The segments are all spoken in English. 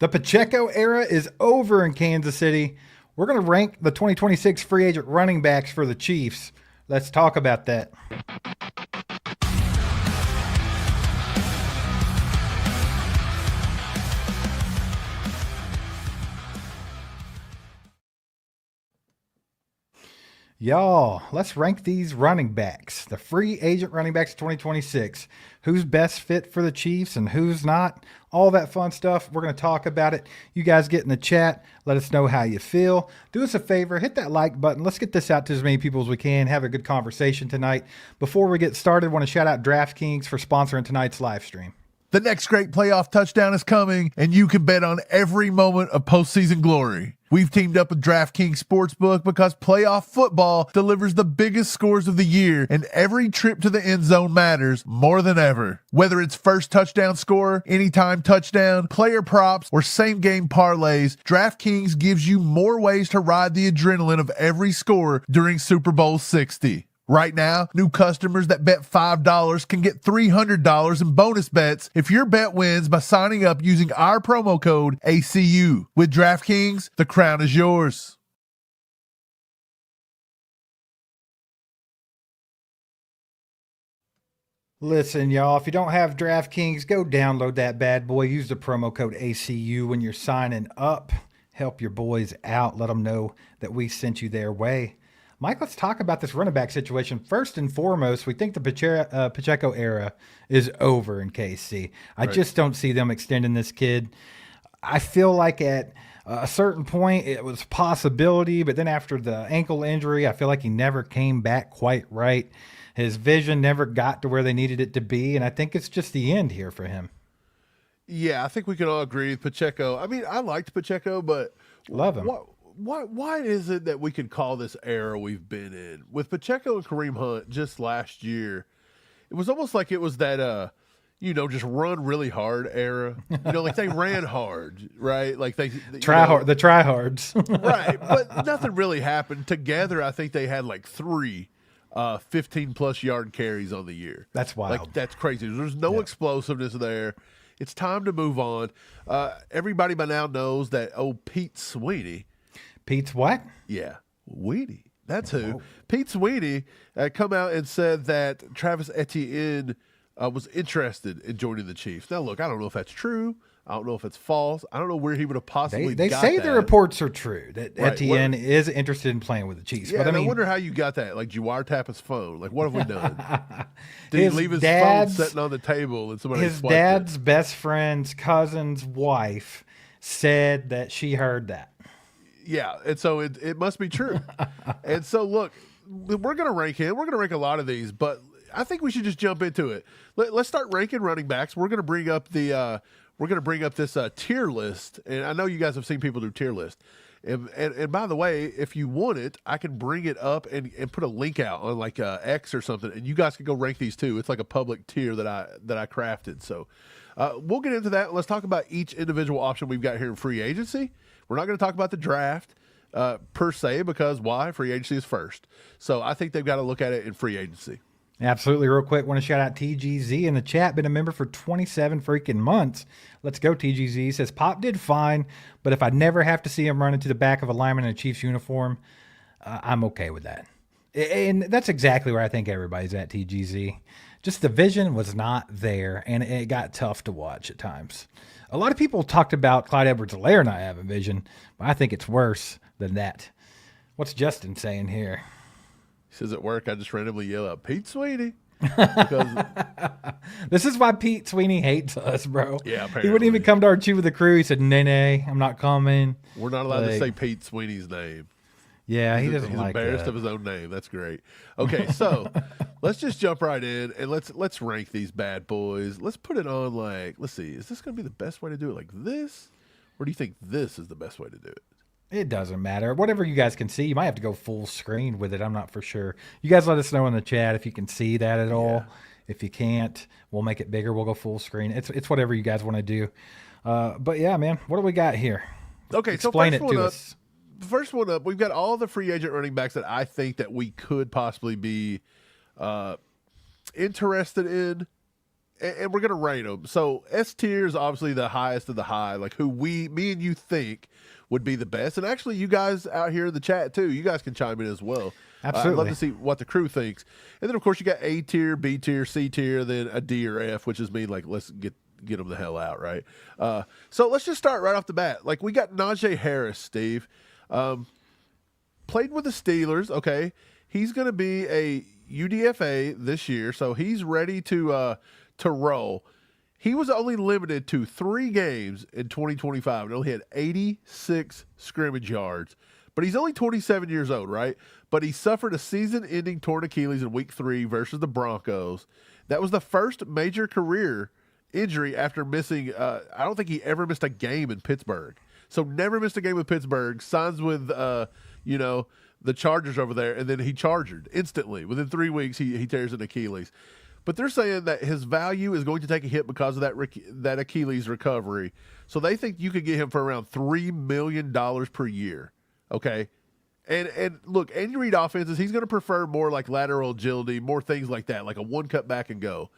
The Pacheco era is over in Kansas City. We're going to rank the 2026 free agent running backs for the Chiefs. Let's talk about that. Y'all, let's rank these running backs, the free agent running backs of 2026. Who's best fit for the Chiefs and who's not? All that fun stuff. We're going to talk about it. You guys get in the chat. Let us know how you feel. Do us a favor. Hit that like button. Let's get this out to as many people as we can. Have a good conversation tonight. Before we get started, I want to shout out DraftKings for sponsoring tonight's live stream. The next great playoff touchdown is coming, and you can bet on every moment of postseason glory. We've teamed up with DraftKings Sportsbook because playoff football delivers the biggest scores of the year, and every trip to the end zone matters more than ever. Whether it's first touchdown score, anytime touchdown, player props, or same-game parlays, DraftKings gives you more ways to ride the adrenaline of every score during Super Bowl 60. Right now, new customers that bet $5 can get $300 in bonus bets if your bet wins by signing up using our promo code ACU. With DraftKings, the crown is yours. Listen, y'all, if you don't have DraftKings, go download that bad boy. Use the promo code ACU when you're signing up. Help your boys out. Let them know that we sent you their way. Mike, let's talk about this running back situation. First and foremost, we think the Pacheco era is over in KC. I just don't see them extending this kid. I feel like at a certain point it was a possibility, but then after the ankle injury, I feel like he never came back quite right. His vision never got to where they needed it to be, and I think it's just the end here for him. Yeah, I think we can all agree with Pacheco. I mean, I liked Pacheco, but love him. Why is it that we could call this era we've been in? With Pacheco and Kareem Hunt just last year, it was almost like it was that, just run really hard era. Like they ran hard, right? Like they hard, the tryhards. Right, but nothing really happened. Together, I think they had like 3 15-plus yard carries on the year. That's wild. Like, that's crazy. There's no explosiveness there. It's time to move on. Everybody by now knows that, Pete Sweeney. Pete's what? Yeah, Weedy. That's who. Oh. Pete Sweeney come out and said that Travis Etienne was interested in joining the Chiefs. Now, look, I don't know if that's true. I don't know if it's false. I don't know where he would have possibly They got say that. The reports are true, that Etienne is interested in playing with the Chiefs. Yeah, but I wonder how you got that. Like, did you wiretap his phone? Like, what have we done? Did he leave his phone sitting on the table and somebody His dad's best friend's cousin's wife said that she heard that. Yeah, and so it must be true. And so, look, we're going to rank him. We're going to rank a lot of these, but I think we should just jump into it. Let's start ranking running backs. We're going to bring up this tier list, and I know you guys have seen people do tier list. And by the way, if you want it, I can bring it up and put a link out on like X or something, and you guys can go rank these too. It's like a public tier that I crafted. So we'll get into that. Let's talk about each individual option we've got here in free agency. We're not going to talk about the draft per se because why? Free agency is first. So I think they've got to look at it in free agency. Absolutely. Real quick, want to shout out TGZ in the chat. Been a member for 27 freaking months. Let's go, TGZ. Says, Pop did fine, but if I never have to see him run into the back of a lineman in a Chiefs uniform, I'm okay with that. And that's exactly where I think everybody's at, TGZ. Just the vision was not there, and it got tough to watch at times. A lot of people talked about Clyde Edwards-Helaire not having vision, but I think it's worse than that. What's Justin saying here? He says at work, I just randomly yell out, Pete Sweeney. Because this is why Pete Sweeney hates us, bro. Yeah, apparently. He wouldn't even come to our Chew with the Crew. He said, nay, I'm not coming. We're not allowed to say Pete Sweeney's name. Yeah, he doesn't like that. He's embarrassed of his own name. That's great. Okay, so let's just jump right in and let's rank these bad boys. Let's put it on let's see, is this going to be the best way to do it like this? Or do you think this is the best way to do it? It doesn't matter. Whatever you guys can see. You might have to go full screen with it. I'm not for sure. You guys let us know in the chat if you can see that at all. If you can't, we'll make it bigger. We'll go full screen. It's whatever you guys want to do. But yeah, man, what do we got here? Okay, Explain it to us. First one up, we've got all the free agent running backs that I think that we could possibly be interested in. and we're going to rate them. So S tier is obviously the highest of the high, like who me and you think would be the best. And actually, you guys out here in the chat too, you guys can chime in as well. Absolutely. I'd love to see what the crew thinks. And then, of course, you got A tier, B tier, C tier, then a D or F, which is me, like, let's get them the hell out, right? So let's just start right off the bat. Like, we got Najee Harris, Steve. Played with the Steelers, okay. He's going to be a UDFA this year, so he's ready to roll. He was only limited to 3 games in 2025 and only had 86 scrimmage yards. But he's only 27 years old, right? But he suffered a season-ending torn Achilles in Week 3 versus the Broncos. That was the first major career injury after missing, I don't think he ever missed a game in Pittsburgh. So never missed a game with Pittsburgh, signs with, the Chargers over there, and then he chargered instantly. Within 3 weeks, he tears an Achilles. But they're saying that his value is going to take a hit because of that Achilles recovery. So they think you could get him for around $3 million per year. Okay. And look, Andy Reid offenses, he's going to prefer more like lateral agility, more things like that, like a one cut back and go.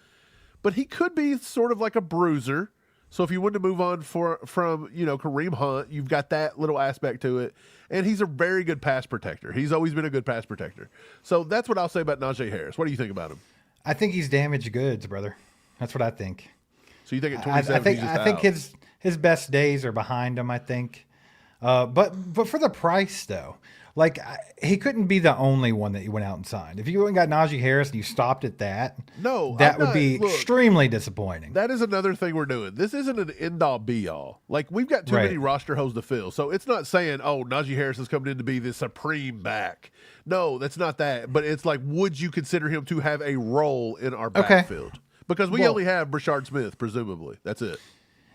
But he could be sort of like a bruiser. So if you want to move on from Kareem Hunt, you've got that little aspect to it. And he's a very good pass protector. He's always been a good pass protector. So that's what I'll say about Najee Harris. What do you think about him? I think he's damaged goods, brother. That's what I think. So you think at 27 I think his best days are behind him, I think. But for the price, though, like he couldn't be the only one that you went out and signed. If you went and got Najee Harris and you stopped at that, that would be extremely disappointing. That is another thing we're doing. This isn't an end-all, be-all. Like, we've got too many roster holes to fill. So it's not saying, oh, Najee Harris is coming in to be the supreme back. No, that's not that. But it's like, would you consider him to have a role in our backfield? Because we only have Brashard Smith, presumably. That's it.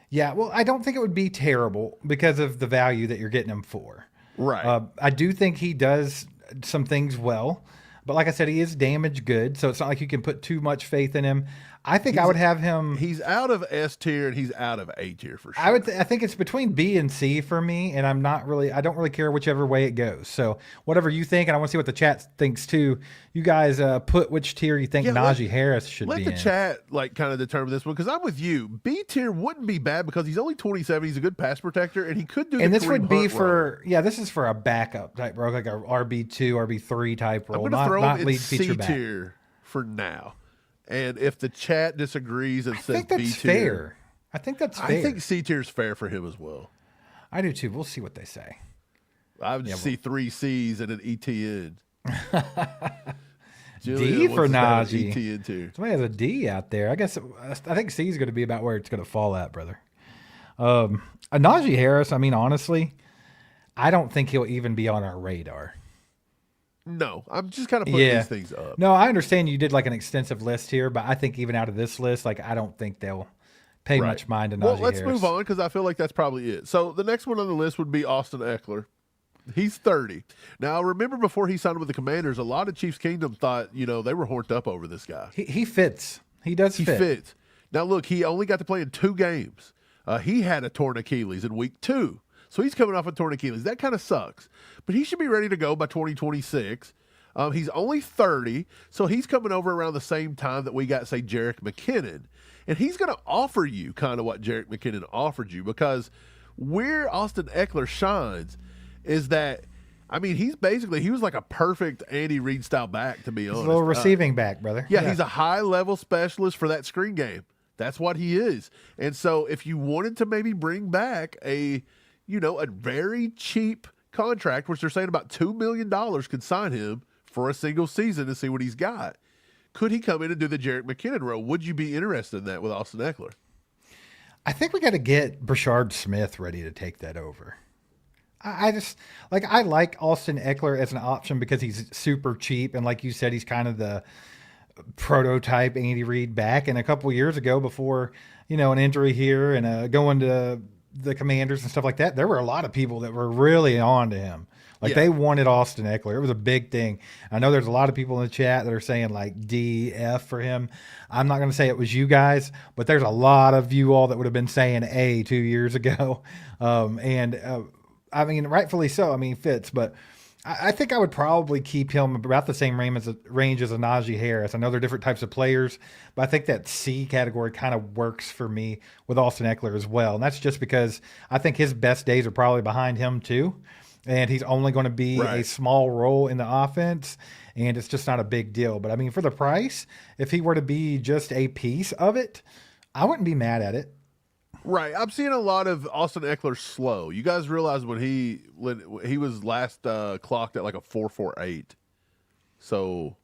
Yeah, well, I don't think it would be terrible because of the value that you're getting him for. Right. I do think he does some things well, but like I said, he is damaged good, so it's not like you can put too much faith in him. I think I would have him. He's out of S tier and he's out of A tier for sure. I think it's between B and C for me, and I don't really care whichever way it goes. So whatever you think, and I want to see what the chat thinks too. You guys put which tier you think Najee Harris should be in. Let the chat kind of determine this one, because I'm with you. B tier wouldn't be bad because he's only 27. He's a good pass protector, and he could do. And this would be this is for a backup type role, like a RB2, RB3 type role, I'm going to throw him in lead C feature back. tier for now. And if the chat disagrees and says B tier, fair. I think that's fair. I think C tier is fair for him as well. I do too. We'll see what they say. I would see 3 C's and an ETN. D for Najee. ETN tier. Somebody has a D out there. I think C is going to be about where it's going to fall at, brother. Najee Harris, I mean, honestly, I don't think he'll even be on our radar. No, I'm just kind of putting these things up. No, I understand you did like an extensive list here, but I think even out of this list, like I don't think they'll pay much mind to Najee Harris. Well, let's move on because I feel like that's probably it. So the next one on the list would be Austin Eckler. He's 30. Now, remember before he signed with the Commanders, a lot of Chiefs Kingdom thought, they were horned up over this guy. He fits. He does fit. He fits. Now, look, he only got to play in 2 games. He had a torn Achilles in week 2. So he's coming off a torn Achilles. That kind of sucks. But he should be ready to go by 2026. He's only 30, so he's coming over around the same time that we got, say, Jerick McKinnon. And he's going to offer you kind of what Jerick McKinnon offered you, because where Austin Eckler shines is that, I mean, he was like a perfect Andy Reid style back, to be honest. He's a little receiving back, brother. Yeah, he's a high-level specialist for that screen game. That's what he is. And so if you wanted to maybe bring back a very cheap contract, which they're saying about $2 million could sign him for a single season to see what he's got, could he come in and do the Jerick McKinnon role? Would you be interested in that with Austin Eckler? I think we got to get Brashard Smith ready to take that over. I like Austin Eckler as an option because he's super cheap, and like you said, he's kind of the prototype Andy Reid back. And a couple years ago, before an injury here and going to the Commanders and stuff like that, there were a lot of people that were really on to him. They wanted Austin Eckler. It was a big thing. I know there's a lot of people in the chat that are saying like D, F for him. I'm not going to say it was you guys, but there's a lot of you all that would have been saying A 2 years ago. I mean, rightfully so. I mean, fits, but I think I would probably keep him about the same range as a Najee Harris. I know they're different types of players, but I think that C category kind of works for me with Austin Eckler as well. And that's just because I think his best days are probably behind him too. And he's only going to be a small role in the offense, and it's just not a big deal. But I mean, for the price, if he were to be just a piece of it, I wouldn't be mad at it. Right. I'm seeing a lot of Austin Eckler slow. You guys realize when he was last clocked at like a 4.48. So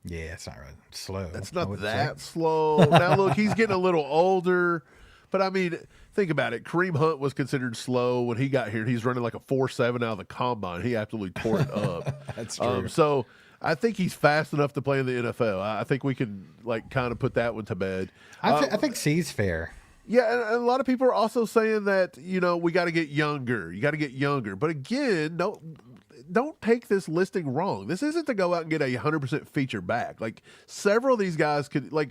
yeah, it's not really slow. It's not that slow. Now look, he's getting a little older, but I mean, think about it. Kareem Hunt was considered slow when he got here. He's running like a 4.7 out of the combine. He absolutely tore it up. That's true. So I think he's fast enough to play in the NFL. I think we can like kind of put that one to bed. I think C's fair. Yeah, and a lot of people are also saying that, we got to get younger. You got to get younger. But again, don't take this listing wrong. This isn't to go out and get a 100% feature back. Like, several of these guys could, like,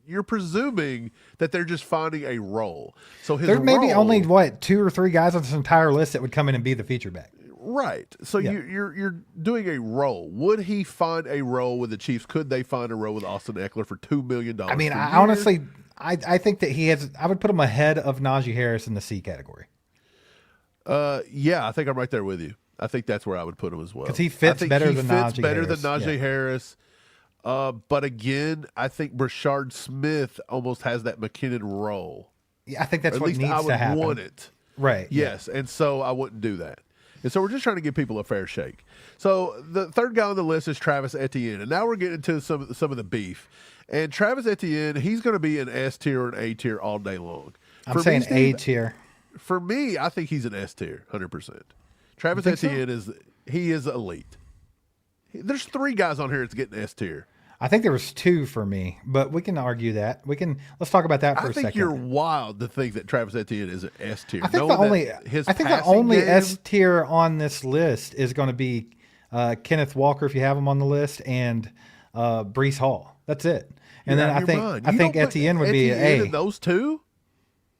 you're presuming that they're just finding a role. So there's maybe only, 2 or 3 guys on this entire list that would come in and be the feature back. Right. So you're doing a role. Would he find a role with the Chiefs? Could they find a role with Austin Eckler for $2 million? I mean, I honestly, I think that he has. I would put him ahead of Najee Harris in the C category. Yeah, I think I'm right there with you. I think that's where I would put him as well. Because he fits better than Najee Harris. But again, I think Brashard Smith almost has that McKinnon role. Yeah, I think that's what needs to happen. I would want it. Right. Yes, and so I wouldn't do that. And so we're just trying to give people a fair shake. So the third guy on the list is Travis Etienne. And now we're getting into some of the beef. And Travis Etienne, he's going to be an S tier or an A tier all day long. I'm saying A tier. For me, I think he's an S tier, 100%. Travis Etienne is elite. There's 3 guys on here that's getting S tier. I think there was 2 for me, but we can argue that. Let's talk about that for a second. I think you're wild to think that Travis Etienne is an S tier. I think the only S tier on this list is going to be Kenneth Walker, if you have him on the list, and Breece Hall. That's it. And then I think Etienne would be an A. Those 2?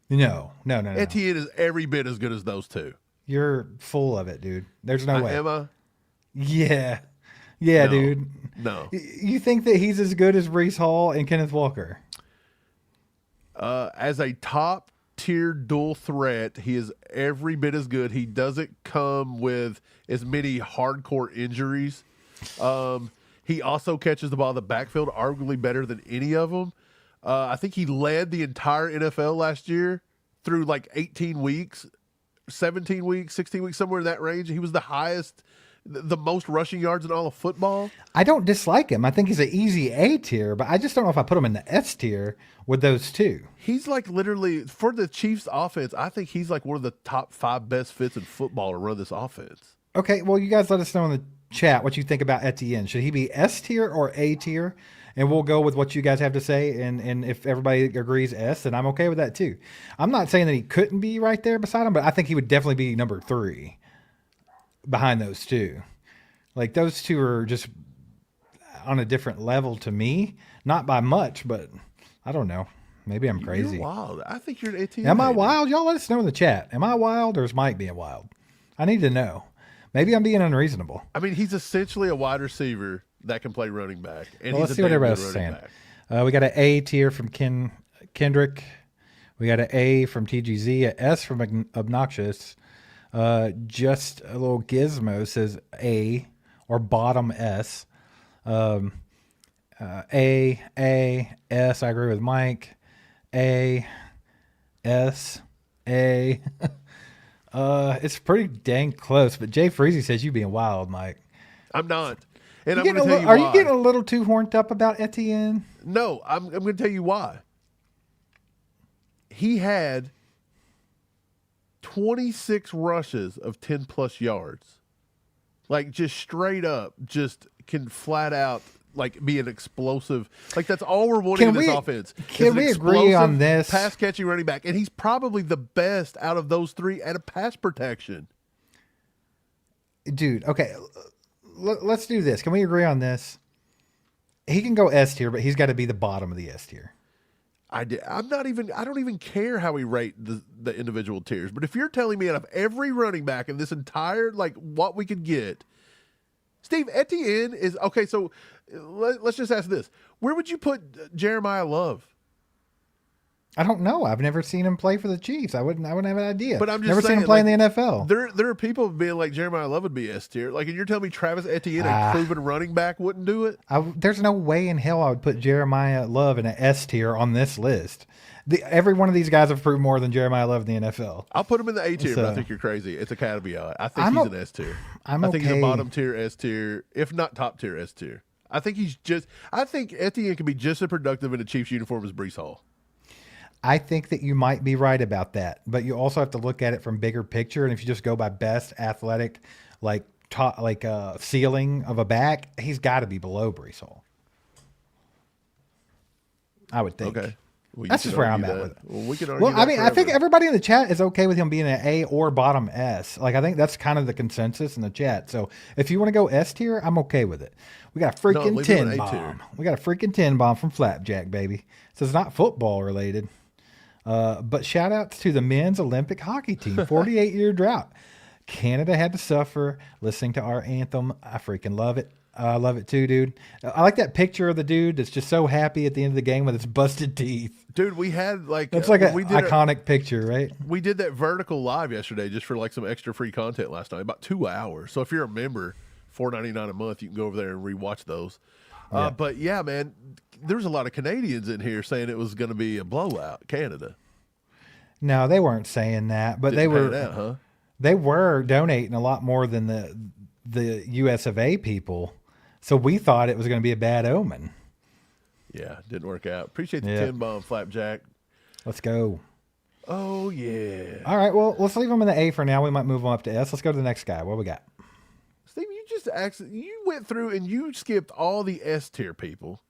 No. Etienne is every bit as good as those 2. You're full of it, dude. There's no way. Am I? Yeah. Yeah, no, dude. No. You think that he's as good as Breece Hall and Kenneth Walker? As a top tier dual threat, he is every bit as good. He doesn't come with as many hardcore injuries. He also catches the ball in the backfield arguably better than any of them. I think he led the entire NFL last year through like 18 weeks, 17 weeks, 16 weeks, somewhere in that range. He was the most rushing yards in all of football. I don't dislike him. I think he's an easy A tier, but I just don't know if I put him in the S tier with those 2. He's like literally, for the Chiefs offense, I think he's like one of the top 5 best fits in football to run this offense. Okay, well, you guys let us know in the chat what you think about Etienne. Should he be S tier or A tier? And we'll go with what you guys have to say. And if everybody agrees S, then I'm okay with that too. I'm not saying that he couldn't be right there beside him, but I think he would definitely be number 3 behind those 2. Like, those 2 are just on a different level to me. Not by much, but I don't know. Maybe I'm crazy. You're wild. I think you're an 18. Am I wild? Y'all let us know in the chat. Am I wild or is Mike being wild? I need to know. Maybe I'm being unreasonable. I mean, he's essentially a wide receiver that can play running back. And let's see what everybody's saying. We got an A tier from Kendrick. We got an A from TGZ, a S from Obnoxious. Just a little gizmo says A or bottom S. A, S. I agree with Mike. A, S, A. It's pretty dang close, but Jay Freezy says you being wild, Mike. I'm not. And I'm going to tell you why. Are you you getting a little too horned up about Etienne? No, I'm going to tell you why. He had 26 rushes of 10-plus yards. Like, just straight up, just can flat out, like, be an explosive. Like, that's all we're wanting in this offense. Can we agree on this? Pass-catching running back. And he's probably the best out of those 3 at a pass protection. Dude, okay. Let's do this. Can we agree on this? He can go S tier, but he's got to be the bottom of the S tier. I don't even care how we rate the individual tiers. But if you're telling me out of every running back in this entire, like, what we could get, Steve, Etienne is okay. So let's just ask this: where would you put Jeremiah Love? I don't know. I've never seen him play for the Chiefs. I wouldn't have an idea. But I'm just never saying, seen him play like, in the NFL. There are people being like Jeremiah Love would be S tier. Like, and you're telling me Travis Etienne, a proven running back, wouldn't do it? There's no way in hell I would put Jeremiah Love in an S tier on this list. Every one of these guys have proved more than Jeremiah Love in the NFL. I'll put him in the A tier, but I think you're crazy. It's a caveat. I think he's an S tier. I think he's a bottom tier S tier, if not top tier S tier. I think Etienne can be just as productive in a Chiefs uniform as Breece Hall. I think that you might be right about that, but you also have to look at it from bigger picture. And if you just go by best athletic, ceiling of a back, he's got to be below Breece Hall. I would think. Okay. Well, that's just where I'm at with it. Well, we can argue that I mean, forever. I think everybody in the chat is okay with him being an A or bottom S. Like, I think that's kind of the consensus in the chat. So if you want to go S tier, I'm okay with it. We got a freaking leave him 10 an A bomb. tier. We got a freaking 10 bomb from Flapjack, baby. So it's not football related. But shout outs to the men's Olympic hockey team, 48-year drought. Canada had to suffer listening to our anthem. I freaking love it. I love it too, dude. I like that picture of the dude that's just so happy at the end of the game with his busted teeth. Dude, we had like That's like an iconic picture, right? We did that vertical live yesterday just for like some extra free content last night, about 2 hours. So if you're a member, $4.99 a month, you can go over there and rewatch those. Yeah. But yeah, man, there's a lot of Canadians in here saying it was going to be a blowout, Canada. No, they weren't saying that, but they were donating a lot more than the US of A people. So we thought it was going to be a bad omen. Yeah, didn't work out. Appreciate the 10 bomb, Flapjack. Let's go. Oh yeah. All right, well, let's leave him in the A for now. We might move on up to S. Let's go to the next guy. What we got? Steve, you went through and you skipped all the S tier people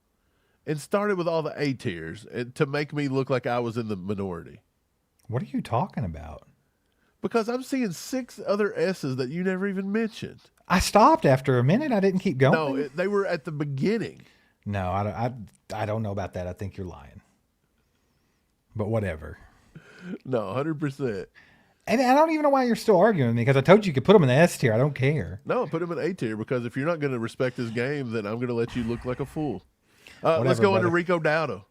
and started with all the A tiers to make me look like I was in the minority. What are you talking about? Because I'm seeing 6 other S's that you never even mentioned. I stopped after a minute. I didn't keep going. No, they were at the beginning. No, I don't know about that. I think you're lying. But whatever. No, 100%. And I don't even know why you're still arguing with me because I told you could put him in the S tier. I don't care. No, put him in A tier because if you're not going to respect his game, then I'm going to let you look like a fool. Whatever, let's go brother. into Rico Dowdle.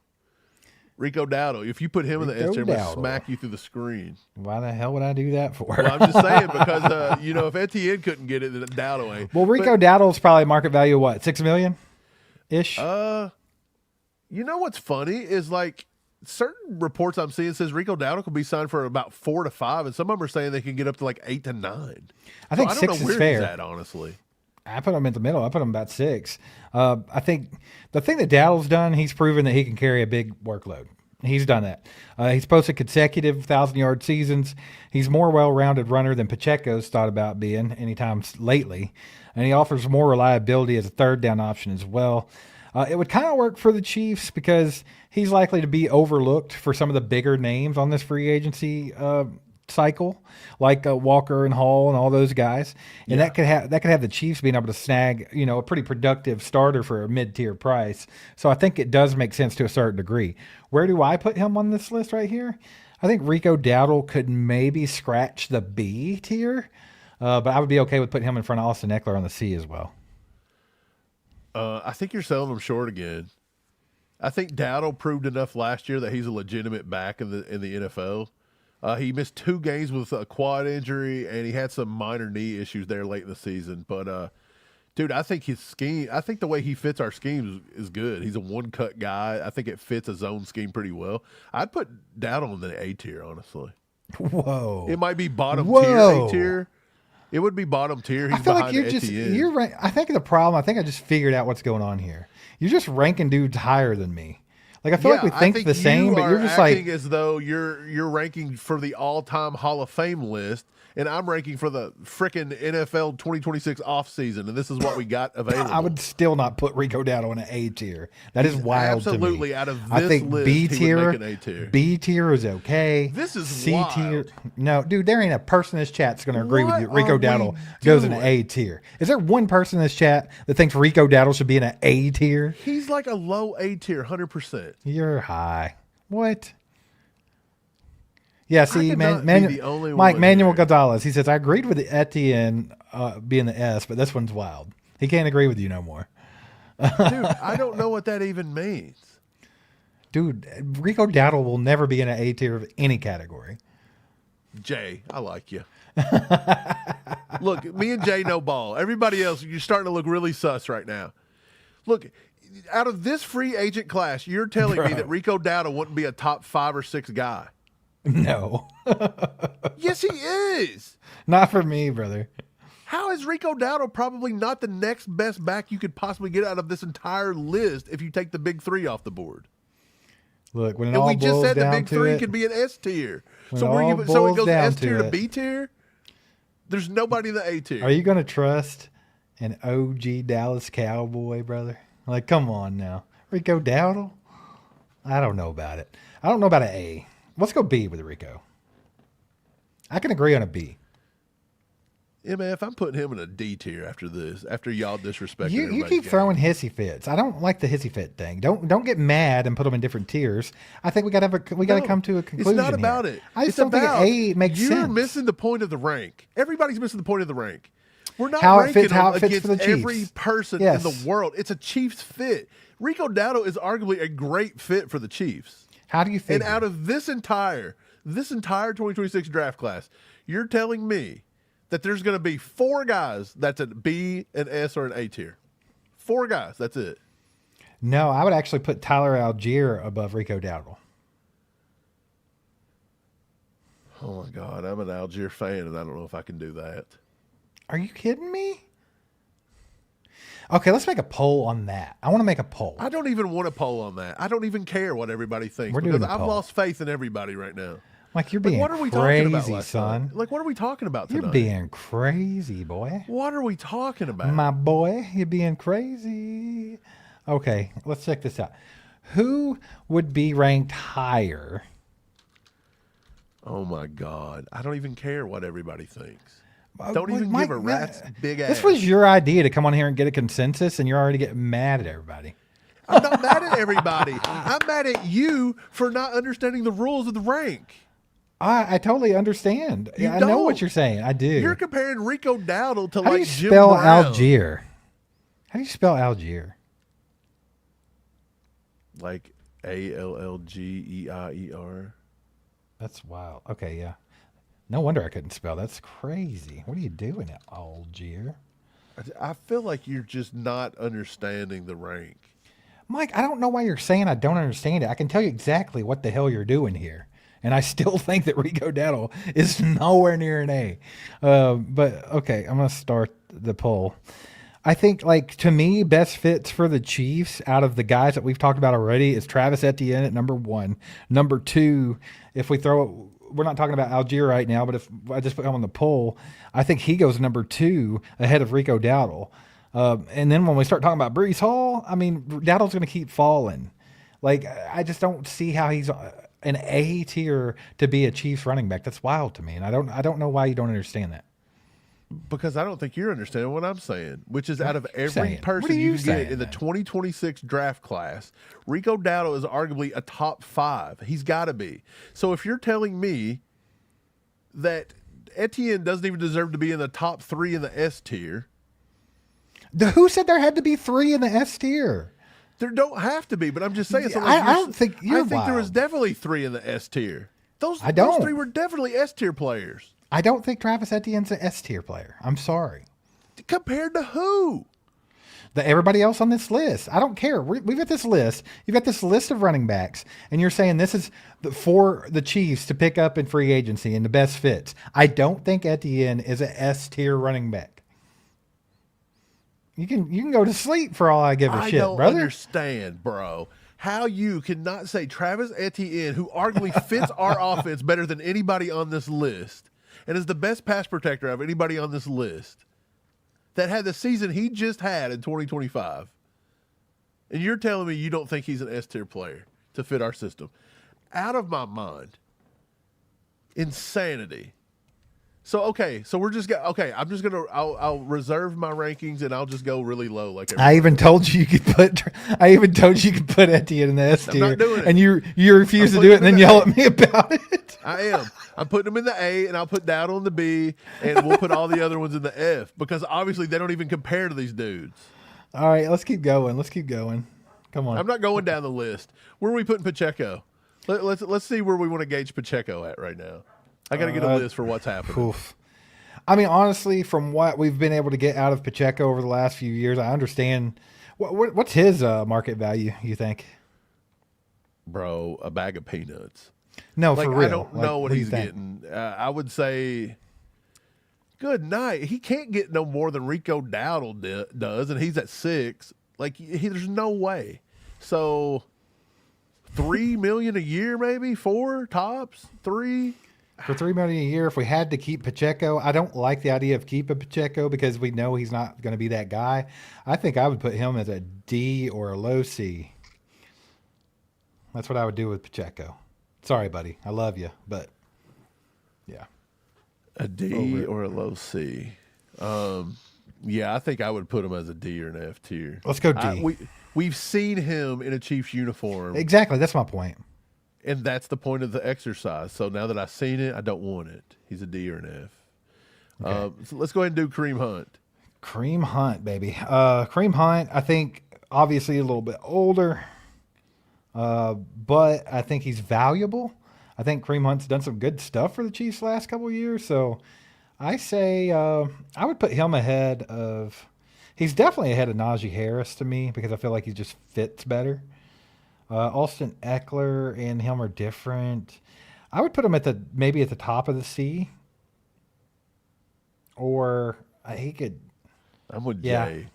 Rico Dowdle. If you put him in the S tier, I'm going to smack you through the screen. Why the hell would I do that for? Well, I'm just saying because, if Etienne couldn't get it, then Dowdle ain't. Well, Rico Dowdle's probably market value of what, $6 million-ish? You know what's funny is like certain reports I'm seeing says Rico Dowdle could be signed for about 4 to 5, and some of them are saying they can get up to like 8 to 9. I think I don't 6 know is where fair. he's at, honestly. I put him in the middle. I put him about 6. I think the thing that Dowdle's done, he's proven that he can carry a big workload. He's done that. He's posted consecutive 1,000-yard seasons. He's more well-rounded runner than Pacheco's thought about being anytime lately, and he offers more reliability as a third down option as well. It would kind of work for the Chiefs because he's likely to be overlooked for some of the bigger names on this free agency cycle, like Walker and Hall and all those guys. And that could have the Chiefs being able to snag, a pretty productive starter for a mid-tier price. So I think it does make sense to a certain degree. Where do I put him on this list right here? I think Rico Dowdle could maybe scratch the B tier, but I would be okay with putting him in front of Austin Eckler on the C as well. I think you're selling him short again. I think Dowdle proved enough last year that he's a legitimate back in the NFL. He missed 2 games with a quad injury, and he had some minor knee issues there late in the season. But, dude, I think his scheme, I think the way he fits our schemes is good. He's a one-cut guy. I think it fits his own scheme pretty well. I'd put Dowdle in the A tier, honestly. Whoa. It might be bottom tier, A tier. It would be bottom tier. He's I feel like Etienne. you're right. I think the problem, I just figured out what's going on here. You're just ranking dudes higher than me. Like, I feel like we think the same, but you're just acting like, as though you're ranking for the all-time Hall of Fame list, and I'm ranking for the frickin' NFL 2026 offseason, and this is what we got available. I would still not put Rico Dowdle in an A tier. That is wild to me. Absolutely, out of this I think list, B he tier, would make an A tier. B tier is okay. This is C wild. tier. No, dude, there ain't a person in this chat that's going to agree with What you. Rico are we Dowdle goes in an doing? A tier. Is there one person in this chat that thinks Rico Dowdle should be in an A tier? He's like a low A tier, 100%. You're high. What? Yeah, see, could not be the only Mike one Manuel here. Gonzalez. He says I agreed with the Etienne being the S, but this one's wild. He can't agree with you no more, Dude, I don't know what that even means. dude. Rico Dowdle will never be in an A tier of any category. Jay, I like you. Look, me and Jay know ball. Everybody else, you're starting to look really sus right now. Look, out of this free agent class, you're telling me that Rico Dowdle wouldn't be a top 5 or 6 guy. No, Yes, he is. not for me, brother. How is Rico Dowdle probably not the next best back you could possibly get out of this entire list if you take the big 3 off the board? Look, when it And all we just boils said the down big to 3 it, could be an S tier. When So it all it boils goes down S to tier to it. B tier? There's nobody in the A tier. are you going to trust an OG Dallas Cowboy, brother? Like, come on now, Rico Dowdle. I don't know about it. I don't know about an A. Let's go B with Rico. I can agree on a B. Yeah, man, if I'm putting him in a D tier after this, after y'all disrespecting You everybody's keep game. throwing hissy fits. I don't like the hissy fit thing. Don't get mad and put them in different tiers. I think we got to come to a conclusion. It's not here. about it. I just It's don't think about A makes you're sense. missing the point of the rank. Everybody's missing the point of the rank. We're not How it ranking fits- how them it fits against for the every Chiefs. person Yes. in the world. It's a Chiefs fit. Rico Dowdle is arguably a great fit for the Chiefs. How do you And figure? out of this entire 2026 draft class, you're telling me that there's going to be 4 guys that's at B, an S, or an A tier. 4 guys. That's it. No, I would actually put Tyler Algier above Rico Dowdle. Oh my God, I'm an Algier fan, and I don't know if I can do that. Are you kidding me? Okay, let's make a poll on that. I want to make a poll. I don't even want to poll on that. I don't even care what everybody thinks We're because doing a I've poll. lost faith in everybody right now. Like you're Like, being what are we talking about crazy, last son. night? Like, what are we talking about tonight? You're being crazy, boy. What are we talking about? My boy, you're being crazy. Okay, let's check this out. Who would be ranked higher? Oh my God, I don't even care what everybody thinks. Don't even Mike, give a rat's big ass. This was your idea to come on here and get a consensus, and you're already getting mad at everybody. I'm not mad at everybody. I'm mad at you for not understanding the rules of the rank. I totally understand. You I know don't. what you're saying. I do. You're comparing Rico Dowdle to How do like you Jim spell Brown. Algier? How do you spell Algier? Like ALLGEIER. That's wild. Okay, yeah. No wonder I couldn't spell. That's crazy. What are you doing, Algier? I feel like you're just not understanding the rank. Mike, I don't know why you're saying I don't understand it. I can tell you exactly what the hell you're doing here. And I still think that Rico Dowdle is nowhere near an A. But, okay, I'm going to start the poll. I think, like, to me, best fits for the Chiefs out of the guys that we've talked about already is Travis Etienne at number 1. Number 2, if we throw it, we're not talking about Algier right now, but if I just put him on the poll, I think he goes number 2 ahead of Rico Dowdle. And then when we start talking about Brees Hall, I mean, Dowdle's going to keep falling. Like, I just don't see how he's an A tier to be a Chiefs running back. That's wild to me, and I don't know why you don't understand that. Because I don't think you're understanding what I'm saying, which is out of every saying? What person are you you can get saying, in the then? 2026 draft class, Rico Dowdle is arguably a top 5. He's got to be. So if you're telling me that Etienne doesn't even deserve to be in the top 3 in the S tier, Who said there had to be 3 in the S tier? there don't have to be. But I'm just saying. So I don't think you're I think there was wild. definitely 3 in the S tier. Those 3 were definitely S tier players. I don't think Travis Etienne's an S tier player. I'm sorry. Compared to who? Everybody else on this list. I don't care. We've got this list. You've got this list of running backs, and you're saying this is for the Chiefs to pick up in free agency and the best fits. I don't think Etienne is an S tier running back. You can go to sleep for all I give a I shit, don't brother. understand, bro, how you cannot say Travis Etienne, who arguably fits our offense better than anybody on this list and is the best pass protector of anybody on this list, that had the season he just had in 2025. And you're telling me you don't think he's an S-tier player to fit our system. Out of my mind. Insanity. So we're just okay. I'm just gonna. I'll reserve my rankings and I'll just go really low. Like I even told you could put. I even told you could put Etienne in the S tier, not doing it. and you refuse to I'm do it, putting and then him in yell the at me about it. I am. I'm putting them in the A, and I'll put Dowdle in the B, and we'll put all the other ones in the F because obviously they don't even compare to these dudes. All right, let's keep going. Let's keep going. Come on. I'm not going down the list. Where are we putting Pacheco? Let's see where we want to gauge Pacheco at right now. I got to get a list for what's happening. Oof. I mean, honestly, from what we've been able to get out of Pacheco over the last few years, I understand. What's his market value, you think? Bro, a bag of peanuts. No, Like, for real. I don't know what do you he's think? getting. I would say, good night. He can't get no more than Rico Dowdle does, and he's at 6. Like, there's no way. So, $3 million a year, maybe 4 tops, 3. For $3 million a year, if we had to keep Pacheco, I don't like the idea of keeping Pacheco because we know he's not going to be that guy. I think I would put him as a D or a low C. That's what I would do with Pacheco. Sorry, buddy. I love you, but yeah. A D or a low C. Yeah, I think I would put him as a D or an F tier. Let's go D. We've seen him in a Chiefs uniform, Exactly. That's my point. and that's the point of the exercise. So now that I've seen it, I don't want it. He's a D or an F. Okay. So let's go ahead and do Kareem Hunt. Kareem Hunt, baby. Kareem Hunt, I think, obviously a little bit older, but I think he's valuable. I think Kareem Hunt's done some good stuff for the Chiefs last couple of years. So I say I would put him ahead of – he's definitely ahead of Najee Harris to me because I feel like he just fits better. Austin Eckler and him are different. I would put him maybe at the top of the C. Or he could – I'm with Yeah. Jay.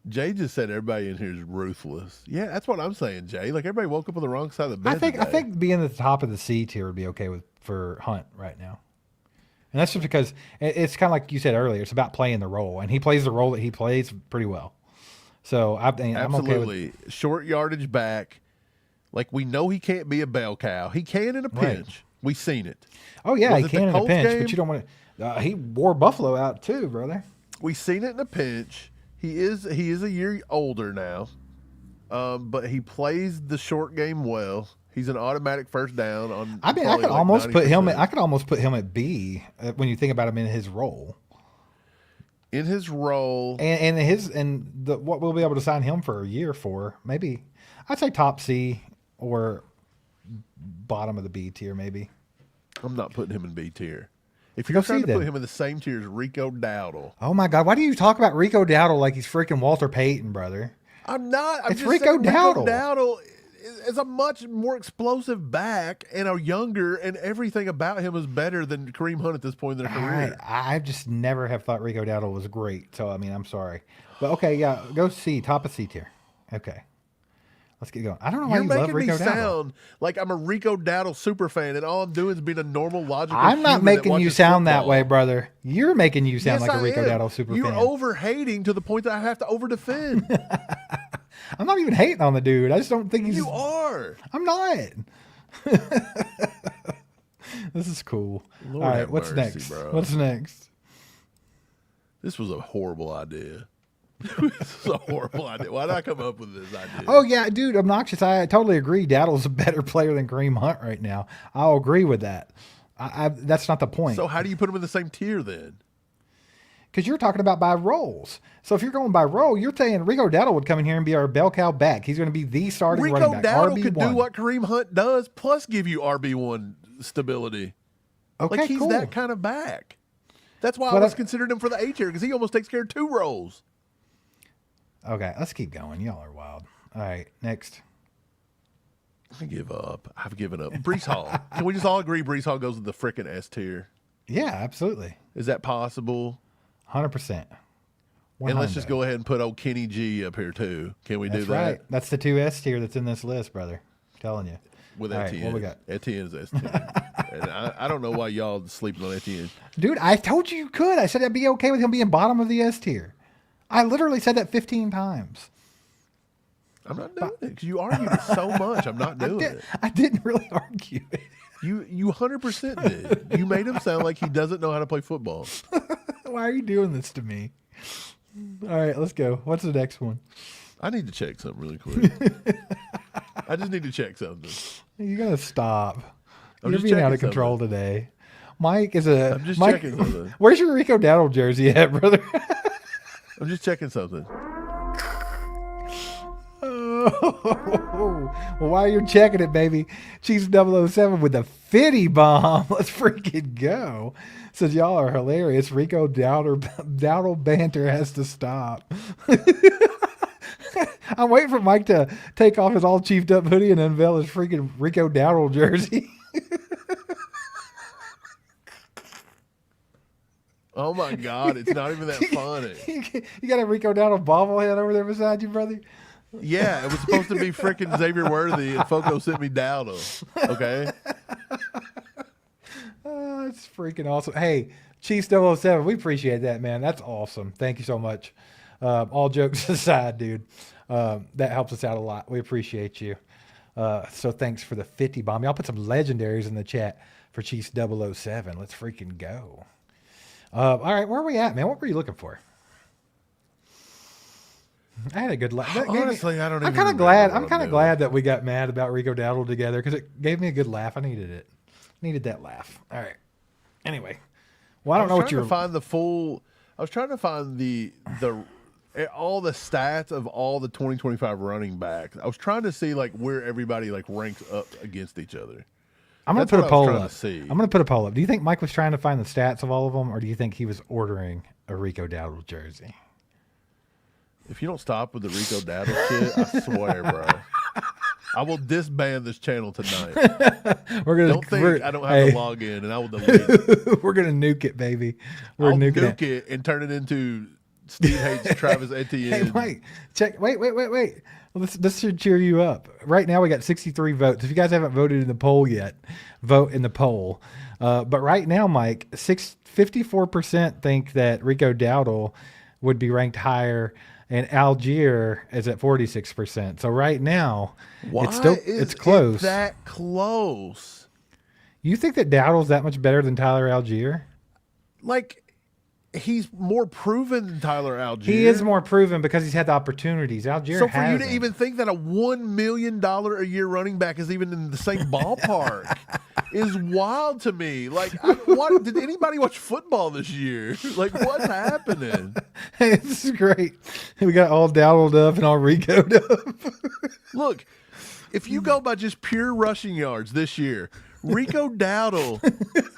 Jay just said everybody in here is ruthless. Yeah, that's what I'm saying, Jay. Like everybody woke up on the wrong side of the bed. I today. think being at the top of the C tier would be okay for Hunt right now, and that's just because it's kind of like you said earlier. It's about playing the role, and he plays the role that he plays pretty well. So I'm okay with. Absolutely short yardage back. Like we know he can't be a bell cow. He can in a Right. pinch. We've seen it. Oh yeah, Was he it the can in a Colts pinch, game? but you don't want to. He wore Buffalo out too, brother. We've seen it in a pinch. He is a year older now, but he plays the short game well. He's an automatic first down on. I mean, I probably could like almost put him. 90%. I could almost put him at B when you think about him in his role, In his role. and what we'll be able to sign him for a year for. Maybe I'd say top C or bottom of the B tier, maybe. I'm not putting him in B tier. If Go you're see trying to then. put him in the same tier as Rico Dowdle, Oh my God! Why do you talk about Rico Dowdle like he's freaking Walter Payton, brother? I'm not. I'm It's just Rico saying Dowdle. Rico Dowdle is a much more explosive back and a younger, and everything about him is better than Kareem Hunt at this point in their career. I just never have thought Rico Dowdle was great. So I mean, I'm sorry, but okay, yeah, go C, top of C tier. Okay, let's get going. I don't know why You're you love making me Rico Dowdle. sound like I'm a Rico Dowdle super fan, and all I'm doing is being a normal, logical. I'm not human that making you watches sound that football. way, brother. You're making you sound Yes, like a I Rico am. Dowdle super You're fan. over hating to the point that I have to over defend. I'm not even hating on the dude. I just don't think he's. You are. I'm not. This is cool. Lord All right, have what's mercy, next? bro. What's next? This was a horrible idea. This is a horrible idea. Why did I come up with this idea? Oh yeah, dude, obnoxious. I totally agree. Dowdle's a better player than Kareem Hunt right now. I'll agree with that. That's not the point. So how do you put them in the same tier then? Because you're talking about by roles. So if you're going by role, you're saying Rico Dowdle would come in here and be our bell cow back. He's going to be the starting Rico running back. Dowdle RB1. could do what Kareem Hunt does, plus give you RB1 stability. Okay, Like he's cool. that kind of back. That's why But I was I- considering him for the A tier because he almost takes care of 2 roles. Okay, let's keep going. Y'all are wild. All right, next. I give up. I've given up. Brees Hall. Can we just all agree Brees Hall goes to the frickin' S tier? Yeah, absolutely. Is that possible? 100%. And let's just 100. go ahead and put old Kenny G up here too. Can we That's do that? right. That's the 2S tier that's in this list, brother. I'm telling you. With All right, Etienne. what we got? Etienne's S tier. And I don't know why y'all sleeping on Etienne. Dude, I told you could. I said I'd be okay with him being bottom of the S tier. I literally said that 15 times. I'm not doing it because you argued it so much. I'm not doing it. I didn't really argue it. You 100% did. You made him sound like he doesn't know how to play football. Why are you doing this to me? All right, let's go. What's the next one? I need to check something really quick. I just need to check something. You gotta stop. I'm You're just being out checking of control something. today. Mike is a. I'm just Mike, checking something. Where's your Rico Dowdle jersey at, brother? I'm just checking something. Oh, well, while you're checking it, baby, Chiefs 007 with the Fitty bomb. Let's freaking go. Says y'all are hilarious. Rico Dowdle banter has to stop. I'm waiting for Mike to take off his all chiefed up hoodie and unveil his freaking Rico Dowdle jersey. Oh my God, it's not even that funny. You got a Rico Dowdle bobblehead over there beside you, brother? Yeah, it was supposed to be freaking Xavier Worthy, and Foco sent me Dowdle. Okay. Oh, that's freaking awesome. Hey, Chiefs 007, we appreciate that, man. That's awesome. Thank you so much. All jokes aside, dude, that helps us out a lot. We appreciate you. So thanks for the 50 bomb. Y'all put some legendaries in the chat for Chiefs 007. Let's freaking go. All right, where are we at, man? What were you looking for? I had a good laugh. Honestly, I don't even I'm kind of remember glad. what I'm I'm kind of doing. glad that we got mad about Rico Dowdle together because it gave me a good laugh. I needed it. Needed that laugh. All right. Anyway, well, I don't know what I you're. was trying to find the all the stats of all the 2025 running backs. I was trying to see like where everybody like ranks up against each other. I'm going That's to put a what I was poll trying up. to see. I'm going to put a poll up. Do you think Mike was trying to find the stats of all of them, or do you think he was ordering a Rico Dowdle jersey? If you don't stop with the Rico Dowdle shit, I swear, bro. I will disband this channel tonight. We're gonna Don't think I don't have to log in, and I will delete it. We're gonna nuke it, baby. We're I'll nuking nuke it and turn it into Steve hates Travis Etienne. Hey, Mike, check. Wait. Well, this should cheer you up. Right now, we got 63 votes. If you guys haven't voted in the poll yet, vote in the poll. But right now, Mike, 54% think that Rico Dowdle would be ranked higher, and Algier is at 46%. So right now, it's close. That close. You think that Dowdle's that much better than Tyler Algier? Like, he's more proven than Tyler Algier. He is more proven because he's had the opportunities. Algier So for hasn't. you to even think that a $1 million a year running back is even in the same ballpark is wild to me. Like, what did anybody watch football this year? Like, what's happening? Hey, this is great. We got all Dowdled up and all Rico'd up. Look, if you go by just pure rushing yards this year, Rico Dowdle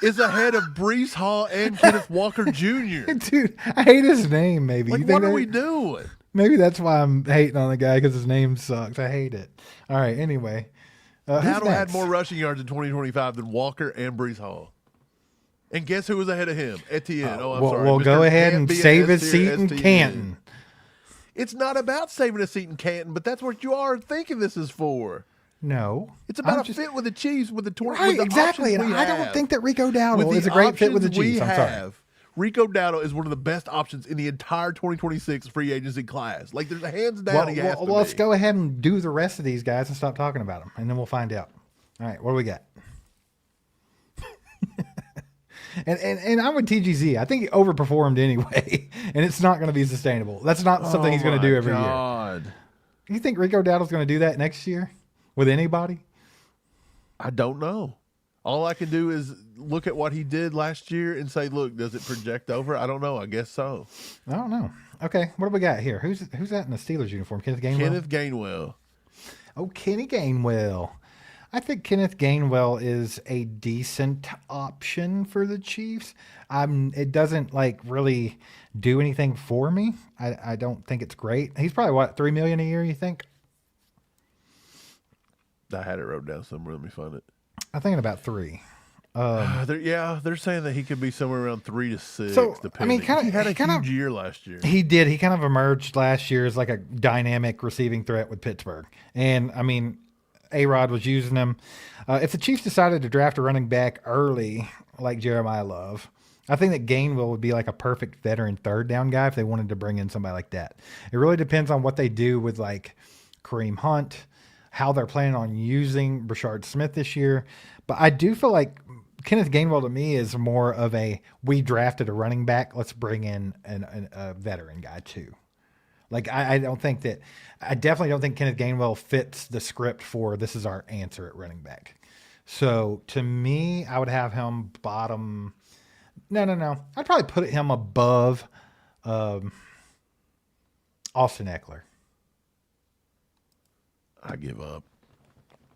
is ahead of Brees Hall and Kenneth Walker Jr. Dude, I hate his name, maybe. Like, You think what are that- we doing? Maybe that's why I'm hating on the guy, because his name sucks. I hate it. All right, anyway. Who's Dowdle had next? more rushing yards in 2025 than Walker and Brees Hall. And guess who was ahead of him? Etienne. I'm sorry. We'll go Mr. ahead Can't and be an save his S seat tier in STN. Canton. It's not about saving a seat in Canton, but that's what you are thinking this is for. No. It's about I'm a just- fit with the Chiefs, with the 20. Right, with the exactly. options And we I don't have. think that Rico With Dowdle the is a great fit with the options we Chiefs. I'm sorry. have, Rico Dowdle is one of the best options in the entire 2026 free agency class. Like, there's a hands down. he has to Let's be. go ahead and do the rest of these guys and stop talking about them, and then we'll find out. All right, what do we got? and I'm with TGZ. I think he overperformed anyway, and it's not going to be sustainable. That's not something he's going to do every year. God. You think Rico Dowdle's going to do that next year with anybody? I don't know. All I can do is look at what he did last year and say, look, does it project over? I don't know. I guess so. I don't know. Okay, what do we got here? Who's that in the Steelers uniform? Kenneth Gainwell? Kenneth Gainwell. Oh, Kenny Gainwell. I think Kenneth Gainwell is a decent option for the Chiefs. It doesn't like really do anything for me. I don't think it's great. He's probably what, $3 million a year, you think? I had it wrote down somewhere. Let me find it. I'm thinking about 3. They're saying that he could be somewhere around 3 to 6. So, I depending. mean, kinda- he had a he kinda- huge year last year. He did. He kind of emerged last year as like a dynamic receiving threat with Pittsburgh. And I mean, A-Rod was using him. If the Chiefs decided to draft a running back early, like Jeremiah Love, I think that Gainwell would be like a perfect veteran third down guy if they wanted to bring in somebody like that. It really depends on what they do with like Kareem Hunt, how they're planning on using Brashard Smith this year. But I do feel like Kenneth Gainwell to me is more of a, we drafted a running back, let's bring in a veteran guy too. Like, I definitely don't think Kenneth Gainwell fits the script for this is our answer at running back. So to me, I would have him bottom. No. I'd probably put him above Austin Eckler. I give up.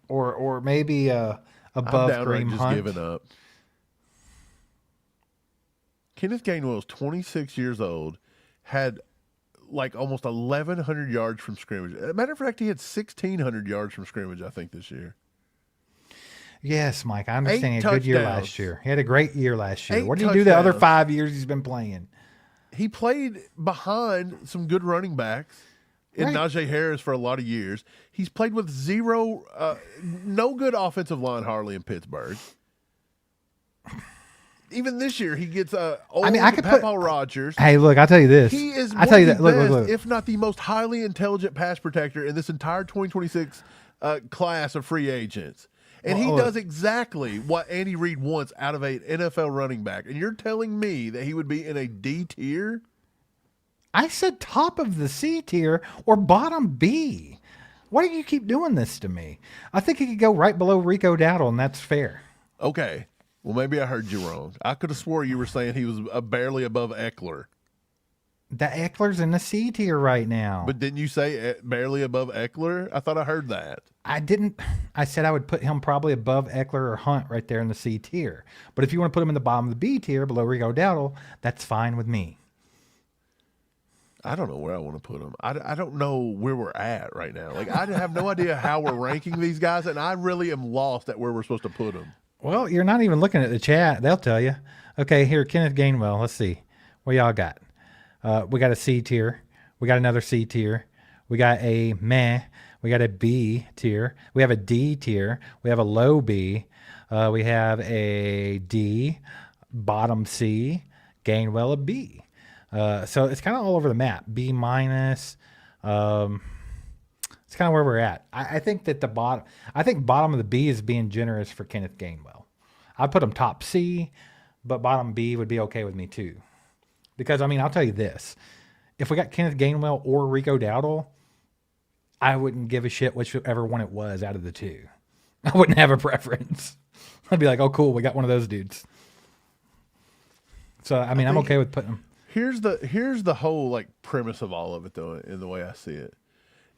Or maybe above I'm downright Kareem just Hunt. giving up. Kenneth Gainwell is 26 years old, had like almost 1,100 yards from scrimmage. As a matter of fact, he had 1,600 yards from scrimmage, I think, this year. Yes, Mike, I understand. 8 He had a good year touchdowns. last year. He had a great year last year. 8 What did he do the other touchdowns. 5 years he's been playing? He played behind some good running backs in Right. Najee Harris for a lot of years. He's played with no good offensive line hardly in Pittsburgh. Even this year, he gets old I could put- Papa Rogers. Hey, look, I'll tell you this. He is I one tell you of the that. best, Look. if not the most highly intelligent pass protector in this entire 2026 class of free agents. And he Well, does exactly what Andy Reid wants out of an NFL running back. And you're telling me that he would be in a D tier? I said top of the C tier or bottom B. Why do you keep doing this to me? I think he could go right below Rico Dowdle, and that's fair. Okay. Well, maybe I heard you wrong. I could have swore you were saying he was barely above Eckler. The Eckler's in the C tier right now. But didn't you say barely above Eckler? I thought I heard that. I didn't. I said I would put him probably above Eckler or Hunt right there in the C tier. But if you want to put him in the bottom of the B tier below Rico Dowdle, that's fine with me. I don't know where I want to put him. I don't know where we're at right now. Like, I have no idea how we're ranking these guys, and I really am lost at where we're supposed to put them. Well, you're not even looking at the chat. They'll tell you. Okay, here, Kenneth Gainwell. Let's see. What y'all got? We got a C tier. We got another C tier. We got a meh. We got a B tier. We have a D tier. We have a low B. We have a D, bottom C, Gainwell a B. So it's kind of all over the map. B minus. It's kind of where we're at. I think that bottom of the B is being generous for Kenneth Gainwell. I put him top C, but bottom B would be okay with me too. Because I'll tell you this: if we got Kenneth Gainwell or Rico Dowdle, I wouldn't give a shit whichever one it was out of the two. I wouldn't have a preference. I'd be like, oh, cool, we got one of those dudes. So I'm okay with putting him. Here's the whole like premise of all of it, though, in the way I see it.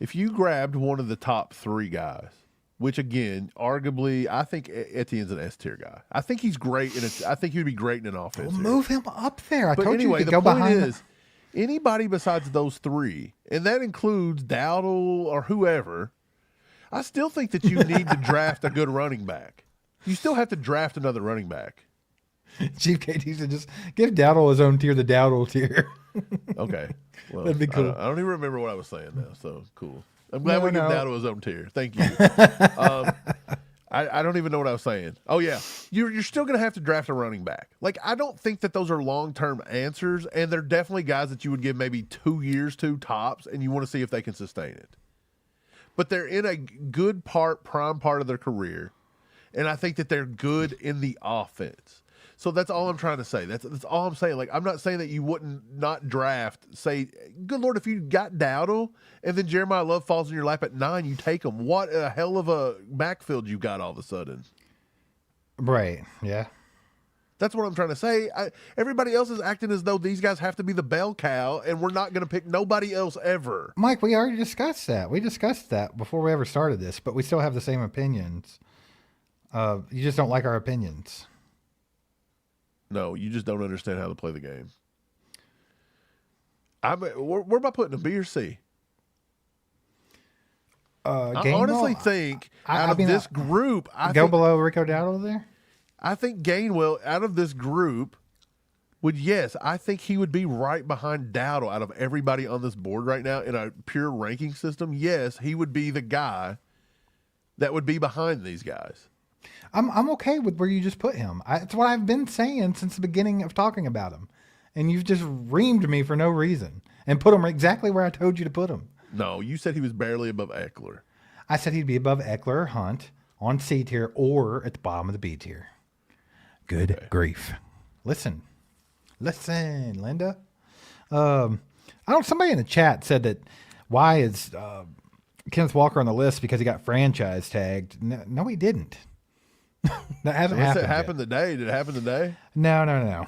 If you grabbed one of the top 3 guys, which again, arguably, I think Etienne's an S tier guy. I think he's great, I think he'd be great in an offense. Well, here. move him up there. I But told anyway, you the to go point behind. is, anybody besides those 3, and that includes Dowdle or whoever, I still think that you need to draft a good running back. You still have to draft another running back. Chief KT said just give Dowdle his own tier, the Dowdle tier. Okay. Well, That'd be cool. I don't even remember what I was saying now, so cool. I'm glad No, we give no. Dowdle his own tier. Thank you. I don't even know what I was saying. Oh, yeah. You're still going to have to draft a running back. Like, I don't think that those are long-term answers, and they're definitely guys that you would give maybe 2 years to tops, and you want to see if they can sustain it. But they're in a good prime part of their career, and I think that they're good in the offense. So that's all I'm trying to say. That's all I'm saying. Like, I'm not saying that you wouldn't not draft. Say, good Lord, if you got Dowdle and then Jeremiah Love falls in your lap at 9, you take him. What a hell of a backfield you got all of a sudden. Right. Yeah. That's what I'm trying to say. Everybody else is acting as though these guys have to be the bell cow, and we're not going to pick nobody else ever. Mike, we already discussed that. We discussed that before we ever started this, but we still have the same opinions. You just don't like our opinions. No, you just don't understand how to play the game. Where am I putting a B or C? I honestly think this group, Go below Rico Dowdle there? I think Gainwell out of this group I think he would be right behind Dowdle out of everybody on this board right now in a pure ranking system. Yes, he would be the guy that would be behind these guys. I'm okay with where you just put him. It's what I've been saying since the beginning of talking about him. And you've just reamed me for no reason and put him exactly where I told you to put him. No, you said he was barely above Eckler. I said he'd be above Eckler or Hunt on C tier or at the bottom of the B tier. Good grief. Listen, Linda. I don't. Somebody in the chat said that why is Kenneth Walker on the list because he got franchise tagged? No, he didn't. That hasn't Unless happened. it happened today. Did it happen today? No.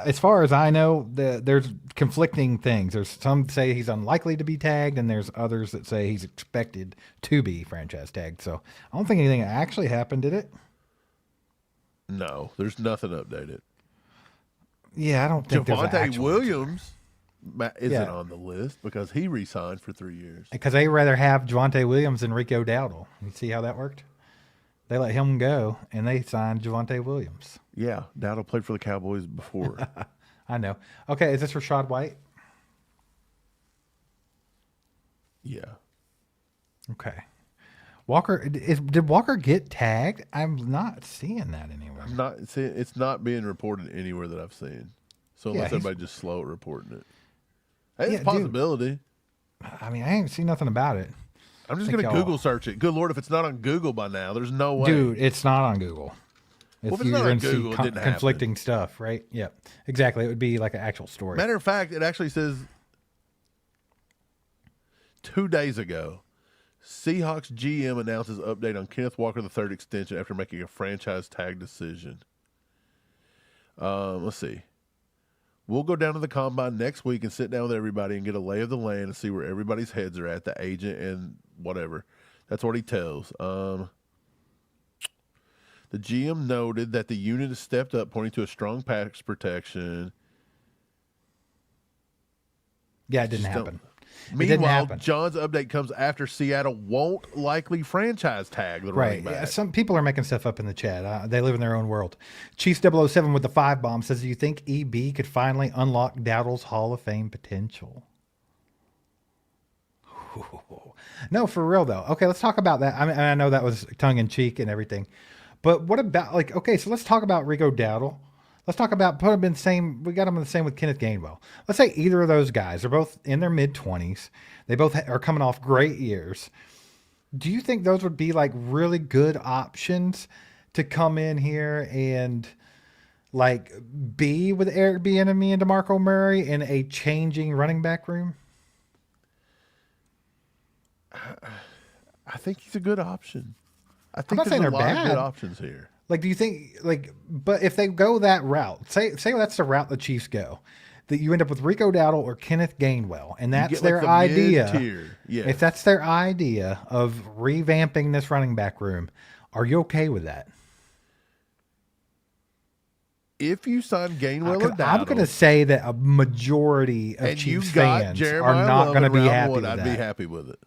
As far as I know, there's conflicting things. There's some say he's unlikely to be tagged, and there's others that say he's expected to be franchise tagged. So I don't think anything actually happened, did it? No, there's nothing updated. Yeah, I don't think there's an Javonte actual Williams isn't Yeah. on the list because he re-signed for 3 years. because they rather have Javonte Williams than Rico Dowdle. You see how that worked? They let him go, and they signed Javonte Williams. Yeah, Dowdle played for the Cowboys before. I know. Okay, is this Rashad White? Yeah. Okay. Walker did Walker get tagged? I'm not seeing that anywhere. It's not being reported anywhere that I've seen. So unless he's- everybody just slow at reporting it. Hey, Yeah, it's a possibility. I mean, I ain't seen nothing about it. I'm just think going to y'all- Google search it. Good Lord, if it's not on Google by now, there's no way. Dude, it's not on Google. Well, if it's you're not on gonna see Google, it didn't happen. conflicting stuff, right? Yep. Exactly. It would be like an actual story. Matter of fact, it actually says 2 days ago, Seahawks GM announces update on Kenneth Walker III extension after making a franchise tag decision. Let's see. We'll go down to the combine next week and sit down with everybody and get a lay of the land and see where everybody's heads are at, the agent and whatever. That's what he tells. The GM noted that the unit has stepped up, pointing to a strong pass protection. Yeah, it didn't Just don't- happen. It didn't Meanwhile, happen. John's update comes after Seattle won't likely franchise tag the running Right. back. Yeah, some people are making stuff up in the chat. They live in their own world. Chiefs 007 with the 5 bomb says, do you think EB could finally unlock Dowdle's Hall of Fame potential? No, for real though. Okay, let's talk about that. I mean, I know that was tongue in cheek and everything, but what about okay? So let's talk about Rico Dowdle. Let's talk about put him in the same. We got him in the same with Kenneth Gainwell. Let's say either of those guys are both in their mid-20s. They both are coming off great years. Do you think those would be like really good options to come in here and like be with Eric Bieniemy and DeMarco Murray in a changing running back room? I think he's a good option. I think not there's saying a they're lot of bad. good options here. Like, do you think but if they go that route, say that's the route the Chiefs go, that you end up with Rico Dowdle or Kenneth Gainwell, and that's get, like, their the idea. mid-tier. Yes. If that's their idea of revamping this running back room, are you okay with that? If you sign Gainwell or Dowdle, I'm going to say that a majority of and Chiefs you've got fans Jeremiah are not Love going to in be round happy one, with I'd that. be happy with it.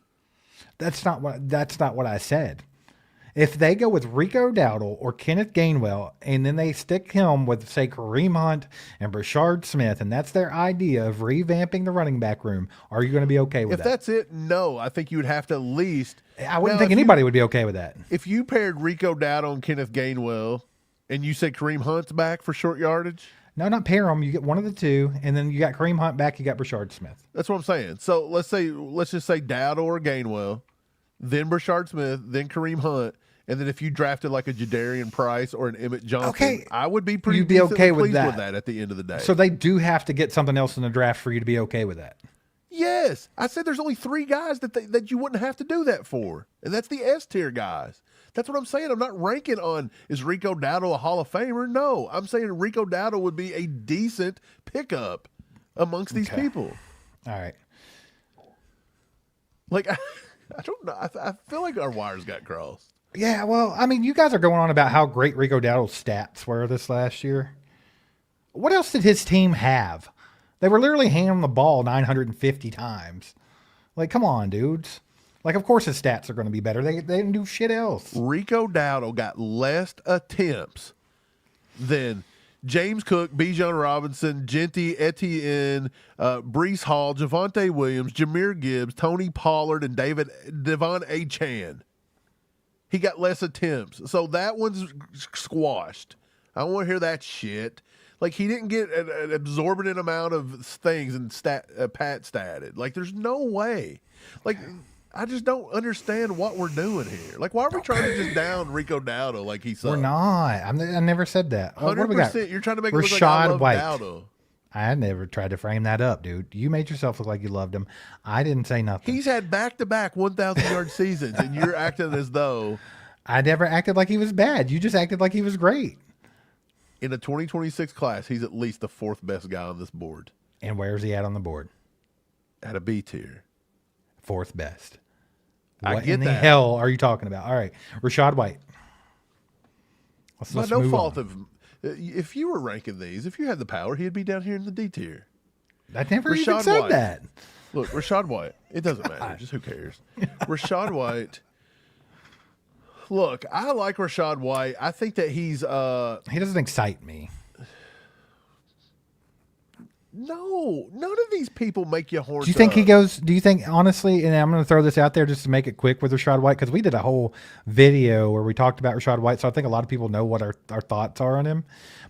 That's not what I said. If they go with Rico Dowdle or Kenneth Gainwell, and then they stick him with, say, Kareem Hunt and Brashard Smith, and that's their idea of revamping the running back room, are you going to be okay with If that? that's it, no. I think you would have to at least. I wouldn't Now, think if anybody would be okay with that. If you paired Rico Dowdle and Kenneth Gainwell, and you said Kareem Hunt's back for short yardage, No, not pair them. You get one of the two, and then you got Kareem Hunt back. You got Brashard Smith. that's what I'm saying. So let's just say Dowdle or Gainwell, then Brashard Smith, then Kareem Hunt. And then if you drafted like a Jadarian Price or an Emmett Johnson, Okay. I would be pretty You'd be decently okay with pleased that. at the end of the day. So they do have to get something else in the draft for you to be okay with that. yes, I said there's only 3 guys that you wouldn't have to do that for, and that's the S tier guys. That's what I'm saying. I'm not ranking on is Rico Dowdle a Hall of Famer? No, I'm saying Rico Dowdle would be a decent pickup amongst these Okay. people. All right. Like I don't know. I feel like our wires got crossed. Yeah, well, I mean, you guys are going on about how great Rico Dowdle's stats were this last year. What else did his team have? They were literally handing the ball 950 times. Like, come on, dudes. Like, of course his stats are going to be better. They didn't do shit else. Rico Dowdle got less attempts than James Cook, Bijan Robinson, Genty, Etienne, Brees Hall, Javonte Williams, Jameer Gibbs, Tony Pollard, and Devon A. Chan. He got less attempts. So that one's squashed. I don't want to hear that shit. Like, he didn't get an absorbent amount of things and pat statted. Like, there's no way. Like, I just don't understand what we're doing here. Like, why are we trying to just down Rico Dowdle like he sucks? We're not. I never said that. What do we got? 100%. You're trying to make it look like I love Dowdle. I never tried to frame that up, dude. You made yourself look like you loved him. I didn't say nothing. He's had back-to-back 1,000-yard seasons, and you're acting as though... I never acted like he was bad. You just acted like he was great. In the 2026 class, he's at least the 4th best guy on this board. And where's he at on the board? At a B tier. 4th best. I What get in the that. hell are you talking about? All right. Rashad White. Let's no move fault on. of... If you were ranking these, if you had the power, he'd be down here in the D tier. I never even Rashad said White. that. Look, Rashad White. It doesn't matter. Just who cares? Rashad White. Look, I like Rashad White. I think that he's... He doesn't excite me. No, none of these people make you horns Do you think he up. goes? Do you think honestly? And I'm going to throw this out there just to make it quick with Rashad White because we did a whole video where we talked about Rashad White, so I think a lot of people know what our thoughts are on him.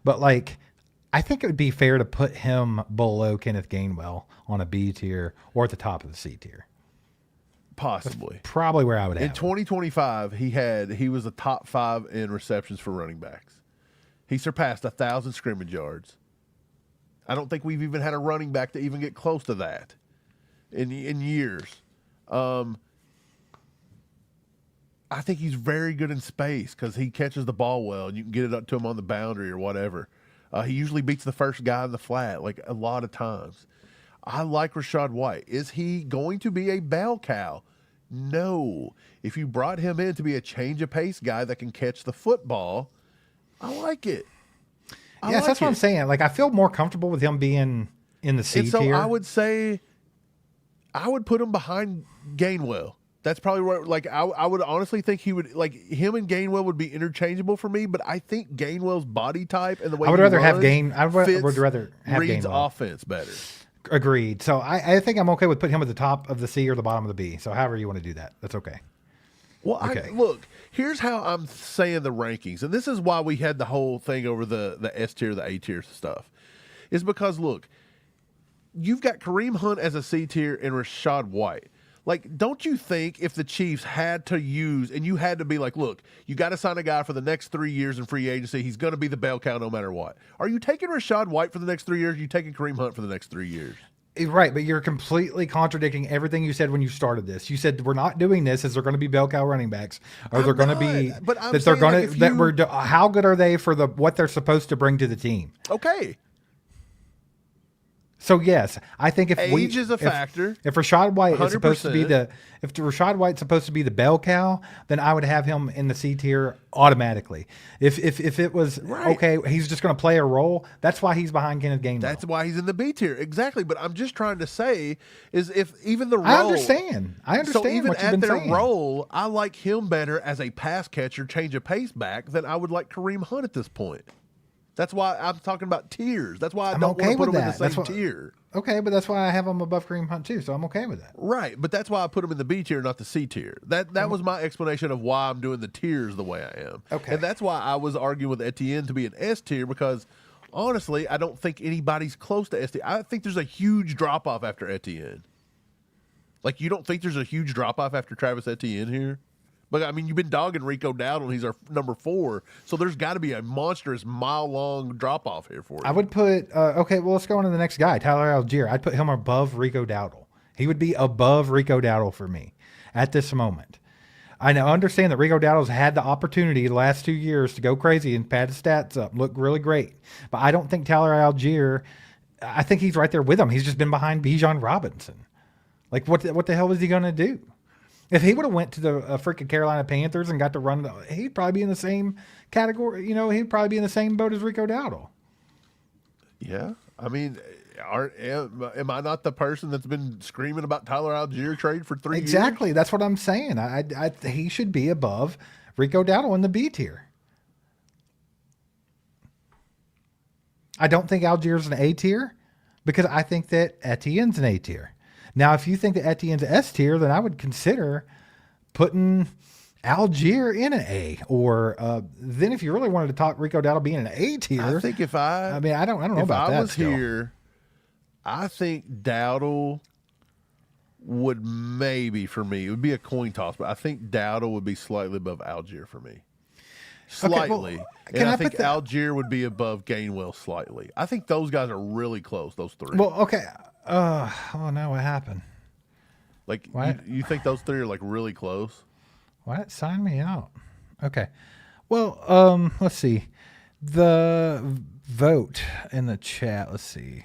But like, I think it would be fair to put him below Kenneth Gainwell on a B tier or at the top of the C tier. Possibly. Probably where I would In have him. 2025, he was a top 5 in receptions for running backs. He surpassed 1,000 scrimmage yards. I don't think we've even had a running back to even get close to that in years. I think he's very good in space because he catches the ball well and you can get it up to him on the boundary or whatever. He usually beats the first guy in the flat like a lot of times. I like Rashad White. Is he going to be a bell cow? No. If you brought him in to be a change of pace guy that can catch the football, I like it. Yes, that's what I'm saying. Like, I feel more comfortable with him being in the C And so tier. I would say I would put him behind Gainwell. That's probably where, like, I would honestly think he would, like, him and Gainwell would be interchangeable for me, but I think Gainwell's body type and the way I would he rather have runs I would fits rather have Reed's Gainwell. offense better. Agreed. So I think I'm okay with putting him at the top of the C or the bottom of the B. So however you want to do that, that's okay. Well, Okay. look, here's how I'm saying the rankings, and this is why we had the whole thing over the S tier, the A tier stuff, is because, look, you've got Kareem Hunt as a C tier and Rashad White. Like, don't you think if the Chiefs had to use, and you had to be like, look, you got to sign a guy for the next 3 years in free agency, he's going to be the bell cow no matter what. Are you taking Rashad White for the next 3 years? Are you taking Kareem Hunt for the next 3 years? Right, but you're completely contradicting everything you said when you started this. You said we're not doing this as they're going to be bell cow running backs, or they're going to be. But I'm that they're saying, going like, to if that you- we're. How good are they for the what they're supposed to bring to the team? Okay. So yes, I think if Age is a factor. If Rashad White is supposed to be 100%. if Rashad White's supposed to be the bell cow, then I would have him in the C tier automatically. If it was Right. okay, he's just going to play a role. That's why he's behind Kenneth Gainwell. That's why he's in the B tier. Exactly. But I'm just trying to say is if even the role. I understand. So even what you've at been their saying. role, I like him better as a pass catcher, change of pace back than I would like Kareem Hunt at this point. That's why I'm talking about tiers. That's why I I'm don't okay want to put with him in the that. same That's what- tier. Okay, but that's why I have him above Kareem Hunt too. So I'm okay with that. Right, but that's why I put him in the B tier, not the C tier. That was my explanation of why I'm doing the tiers the way I am. Okay. And that's why I was arguing with Etienne to be an S tier because honestly, I don't think anybody's close to S tier. I think there's a huge drop off after Etienne. Like, you don't think there's a huge drop off after Travis Etienne here? But I mean, you've been dogging Rico Dowdle, and he's our number 4. So there's got to be a monstrous mile-long drop-off here for you. I would put okay. Well, let's go on to the next guy, Tyler Algier. I'd put him above Rico Dowdle. He would be above Rico Dowdle for me at this moment. I now understand that Rico Dowdle's had the opportunity the last 2 years to go crazy and pad his stats up, look really great. But I don't think Tyler Algier. I think he's right there with him. He's just been behind Bijan Robinson. Like, what the hell is he going to do? If he would have went to the freaking Carolina Panthers and got to run, he'd probably be in the same category. You know, he'd probably be in the same boat as Rico Dowdle. Yeah. I mean, am I not the person that's been screaming about Tyler Algier trade for 3 years? Exactly. That's what I'm saying. He should be above Rico Dowdle in the B tier. I don't think Algier's an A tier because I think that Etienne's an A tier. Now, if you think that Etienne's S tier, then I would consider putting Algier in an A. Or then if you really wanted to talk Rico Dowdle being an A tier, I think if I mean, I don't know if about I that. was still. here, I think Dowdle would maybe for me, it would be a coin toss, but I think Dowdle would be slightly above Algier for me. Slightly. well, and I think Algier would be above Gainwell slightly. I think those guys are really close, those three. Well, okay. Oh, no, what happened? Like, What? you think those three are like really close? Why did it sign me out? Okay. Well, let's see. The vote in the chat, let's see.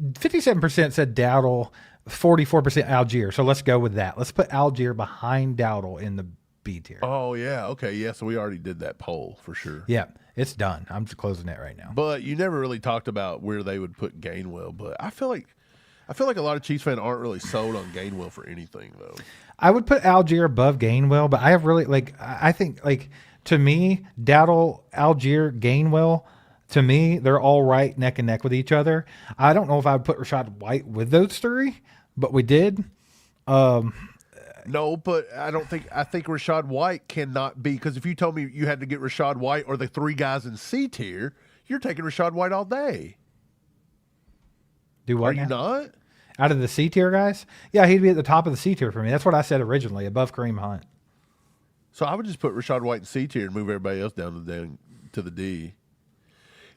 57% said Dowdle, 44% Algier. So let's go with that. Let's put Algier behind Dowdle in the B tier. Oh, yeah. Okay. Yeah. So we already did that poll for sure. Yeah, it's done. I'm just closing it right now. But you never really talked about where they would put Gainwell. But I feel like a lot of Chiefs fans aren't really sold on Gainwell for anything, though. I would put Algier above Gainwell, but I have really, I think, to me, Dowdle, Algier, Gainwell, to me, they're all right neck and neck with each other. I don't know if I would put Rashad White with those three, but we did. No, but I think Rashad White cannot be, because if you told me you had to get Rashad White or the three guys in C tier, you're taking Rashad White all day. Do what? Are you not? Out of the C tier guys? Yeah, he'd be at the top of the C tier for me. That's what I said originally, above Kareem Hunt. So I would just put Rashad White in C tier and move everybody else down to the D.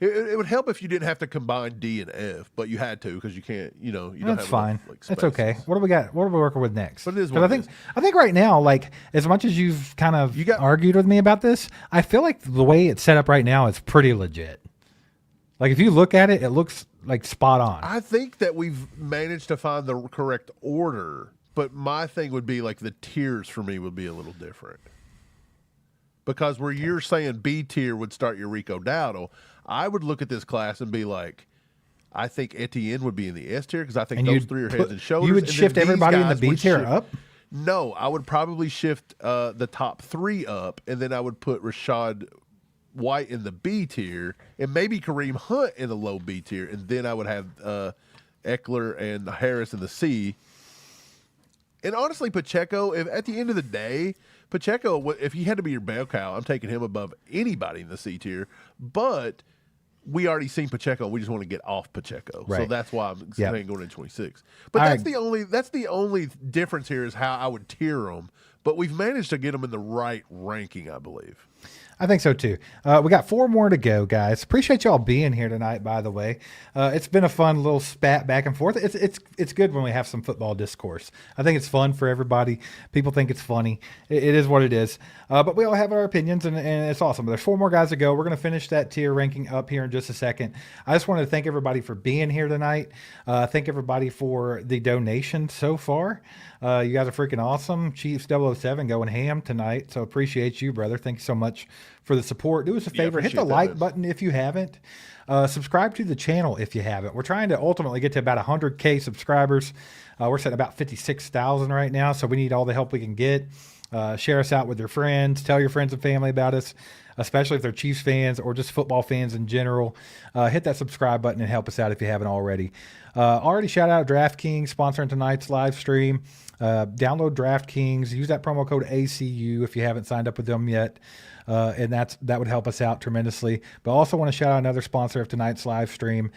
It would help if you didn't have to combine D and F, but you had to because you can't. You don't That's have fine. enough, That's okay. What do we got? What are we working with next? But it is 'Cause what I it think is. I think right now, as much as you've kind of You got- argued with me about this, I feel like the way it's set up right now is pretty legit. Like if you look at it, it looks like spot on. I think that we've managed to find the correct order, but my thing would be like the tiers for me would be a little different. Because where you're saying B tier would start your Rico Dowdle, I would look at this class and be like, I think Etienne would be in the S tier because I think And those you'd three are put- heads and shoulders. you would and then shift these everybody in the guys B would tier shift- up? No, I would probably shift the top three up, and then I would put Rashad White in the B tier, and maybe Kareem Hunt in the low B tier, and then I would have Eckler and Harris in the C. And honestly, Pacheco, if at the end of the day, Pacheco, if he had to be your bell cow, I'm taking him above anybody in the C tier. But we already seen Pacheco. We just want to get off Pacheco, so Right. that's why I'm Yep. saying going into 26. But All that's right. the only difference here is how I would tier them. But we've managed to get them in the right ranking, I believe. I think so too. We got 4 more to go, guys. Appreciate y'all being here tonight. By the way, it's been a fun little spat back and forth. It's good when we have some football discourse. I think it's fun for everybody. People think it's funny. It is what it is. But we all have our opinions, and it's awesome. There's 4 more guys to go. We're going to finish that tier ranking up here in just a second. I just wanted to thank everybody for being here tonight. Thank everybody for the donation so far. You guys are freaking awesome. Chiefs 007 going ham tonight. So appreciate you, brother. Thank you so much for the support. Do us a favor, hit the appreciate that, like man. button if you haven't. Subscribe to the channel if you haven't. We're trying to ultimately get to about 100K subscribers. We're sitting at about 56,000 right now, so we need all the help we can get. Share us out with your friends. Tell your friends and family about us, especially if they're Chiefs fans or just football fans in general. Hit that subscribe button and help us out if you haven't already. Already shout out DraftKings sponsoring tonight's live stream. Download DraftKings. Use that promo code ACU if you haven't signed up with them yet. And that would help us out tremendously. But I also want to shout out another sponsor of tonight's live stream,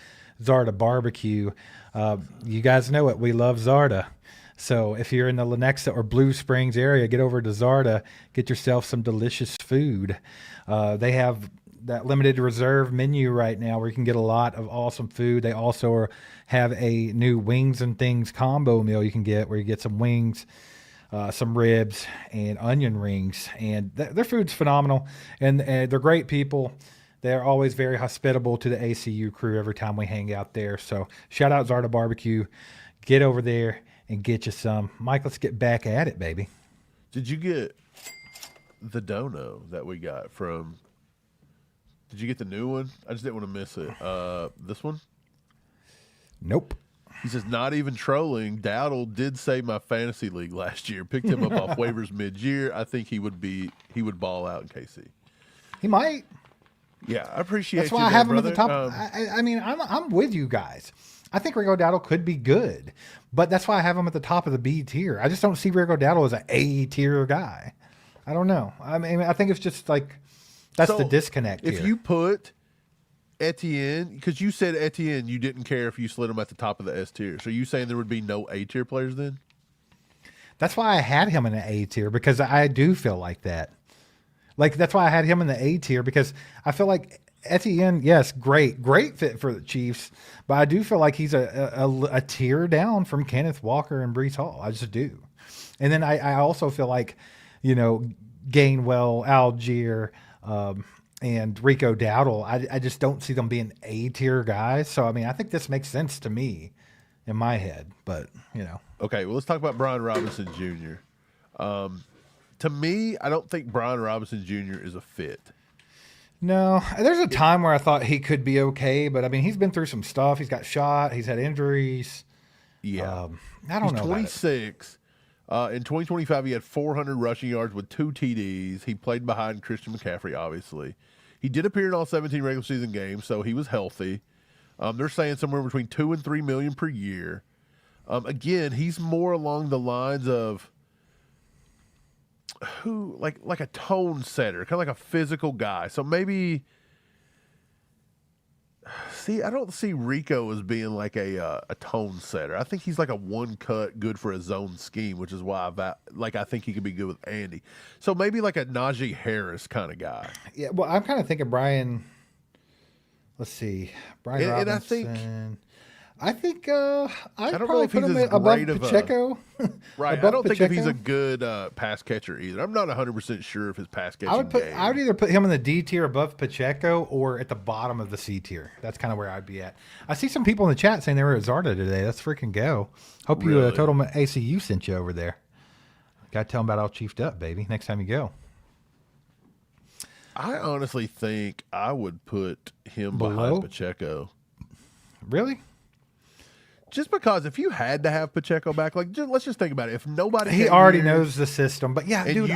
Zarda Barbecue. You guys know it. We love Zarda. So if you're in the Lenexa or Blue Springs area, get over to Zarda, get yourself some delicious food. They have that limited reserve menu right now where you can get a lot of awesome food. They also have a new wings and things combo meal you can get where you get some wings, some ribs, and onion rings. And their food's phenomenal, and they're great people. They're always very hospitable to the ACU crew every time we hang out there. So shout out Zarda Barbecue. Get over there and get you some. Mike, let's get back at it, baby. Did you get the dono that we got from? Did you get the new one? I just didn't want to miss it. This one? Nope. He says, not even trolling. Dowdle did save my fantasy league last year. Picked him up off waivers mid-year. I think he would ball out in KC. He might. Yeah, I appreciate That's you. why I there, have him at the brother. top. I mean, I'm with you guys. I think Rico Dowdle could be good, but that's why I have him at the top of the B tier. I just don't see Rico Dowdle as an A tier guy. I don't know. I mean, I think it's just like that's So, the disconnect If here. you put Etienne, because you said Etienne, you didn't care if you slid him at the top of the S tier. So you saying there would be no A tier players then? That's why I had him in an A tier, because I do feel like that. Like, that's why I had him in the A tier, because I feel like Etienne, yes, great fit for the Chiefs, but I do feel like he's a tier down from Kenneth Walker and Breece Hall. I just do. And then I also feel like, Gainwell, Algier, and Rico Dowdle, I just don't see them being A tier guys. So, I mean, I think this makes sense to me in my head, but, Okay, well, let's talk about Brian Robinson Jr. To me, I don't think Brian Robinson Jr. is a fit. No, there's a time where I thought he could be okay, but I mean, he's been through some stuff. He's got shot. He's had injuries. Yeah. I don't He's know. 26. In 2025, he had 400 rushing yards with 2 TDs. He played behind Christian McCaffrey, obviously. He did appear in all 17 regular season games, so he was healthy. They're saying somewhere between $2 and $3 million per year. Again, he's more along the lines of like a tone setter, kind of like a physical guy. So maybe, I don't see Rico as being like a tone setter. I think he's like a one cut, good for a zone scheme, which is why I think he could be good with Andy. So maybe like a Najee Harris kind of guy. Yeah, well, I'm kind of thinking Brian. Let's see, Brian Robinson. And I think I I'd don't know probably if put he's him as above great of a- Pacheco. Right. I don't think if he's a good pass catcher either. I'm not 100% sure if his pass catching I would either put him in the D tier above Pacheco or at the bottom of the C tier. That's kind of where I'd be at. I see some people in the chat saying they were at Zarda today. Let's freaking go. Hope you Really? told them ACU sent you over there. Got to tell them about all chiefed up, baby. Next time you go. I honestly think I would put him Below? behind Pacheco. Really? Just because if you had to have Pacheco back, let's just think about it. If nobody He came already here- knows the system. But yeah, dude,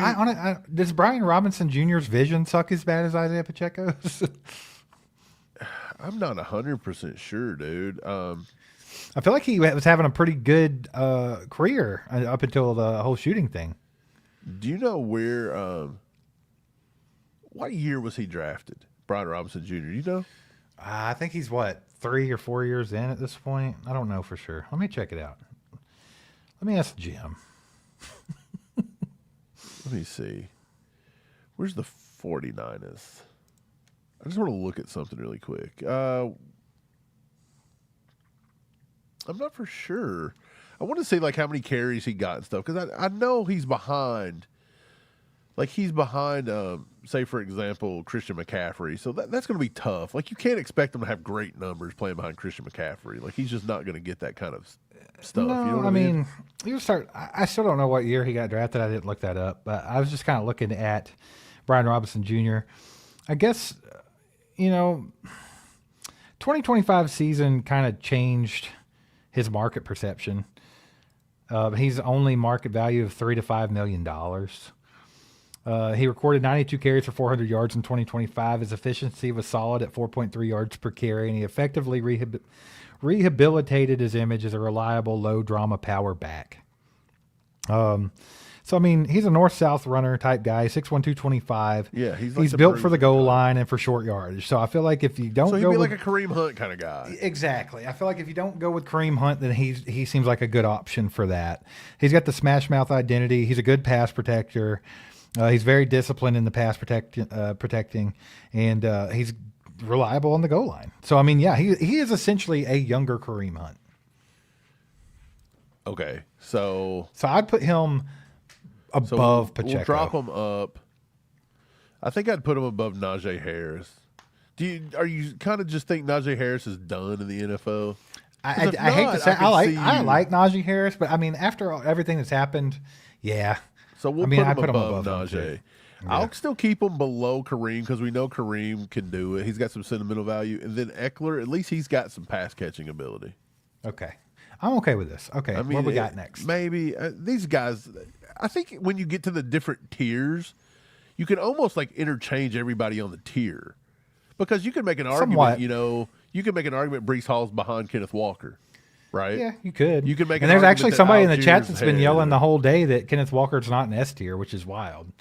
does Brian Robinson Jr.'s vision suck as bad as Isaiah Pacheco's? I'm not 100% sure, dude. I feel like he was having a pretty good career up until the whole shooting thing. Do you know where? What year was he drafted? Brian Robinson Jr. You know? I think he's 3 or 4 years in at this point. I don't know for sure. Let me check it out. Let me ask Jim. Let me see. Where's the 49ers? I just want to look at something really quick. I'm not for sure. I want to see how many carries he got and stuff, because I know he's behind. He's behind, say, for example, Christian McCaffrey. So that's going to be tough. You can't expect him to have great numbers playing behind Christian McCaffrey. He's just not going to get that kind of stuff. No, you know what I mean, I still don't know what year he got drafted. I didn't look that up, but I was just kind of looking at Brian Robinson Jr. I guess, 2025 season kind of changed his market perception. He's only market value of $3 to $5 million. He recorded 92 carries for 400 yards in 2025. His efficiency was solid at 4.3 yards per carry, and he effectively rehabilitated his image as a reliable, low-drama power back. So, I mean, he's a north-south runner type guy, 6'1", 225. Yeah, he's built for the goal line and for short yardage. So I feel like if you don't So he'd go be with, like a Kareem Hunt kind of guy. Exactly. I feel like if you don't go with Kareem Hunt, then he seems like a good option for that. He's got the smash mouth identity. He's a good pass protector. He's very disciplined in the pass protecting, and he's reliable on the goal line. So, I mean, yeah, he is essentially a younger Kareem Hunt. Okay, so I'd put him above Pacheco. We'll drop him up. I think I'd put him above Najee Harris. Are you kind of just think Najee Harris is done in the NFL? I hate to say I like Najee Harris, but I mean, after everything that's happened, yeah. So we'll I'd put him above him Najee. too. Yeah. I'll still keep him below Kareem because we know Kareem can do it. He's got some sentimental value. And then Eckler, at least he's got some pass catching ability. Okay. I'm okay with this. Okay. I mean, what we got next? Maybe these guys, I think when you get to the different tiers, you can almost interchange everybody on the tier. Because you can make an argument, you can make an argument Breece Hall's behind Kenneth Walker. Right? Yeah, you could. You can make and an there's argument actually that somebody in the chat Algier's that's been ahead. yelling the whole day that Kenneth Walker's not an S tier, which is wild.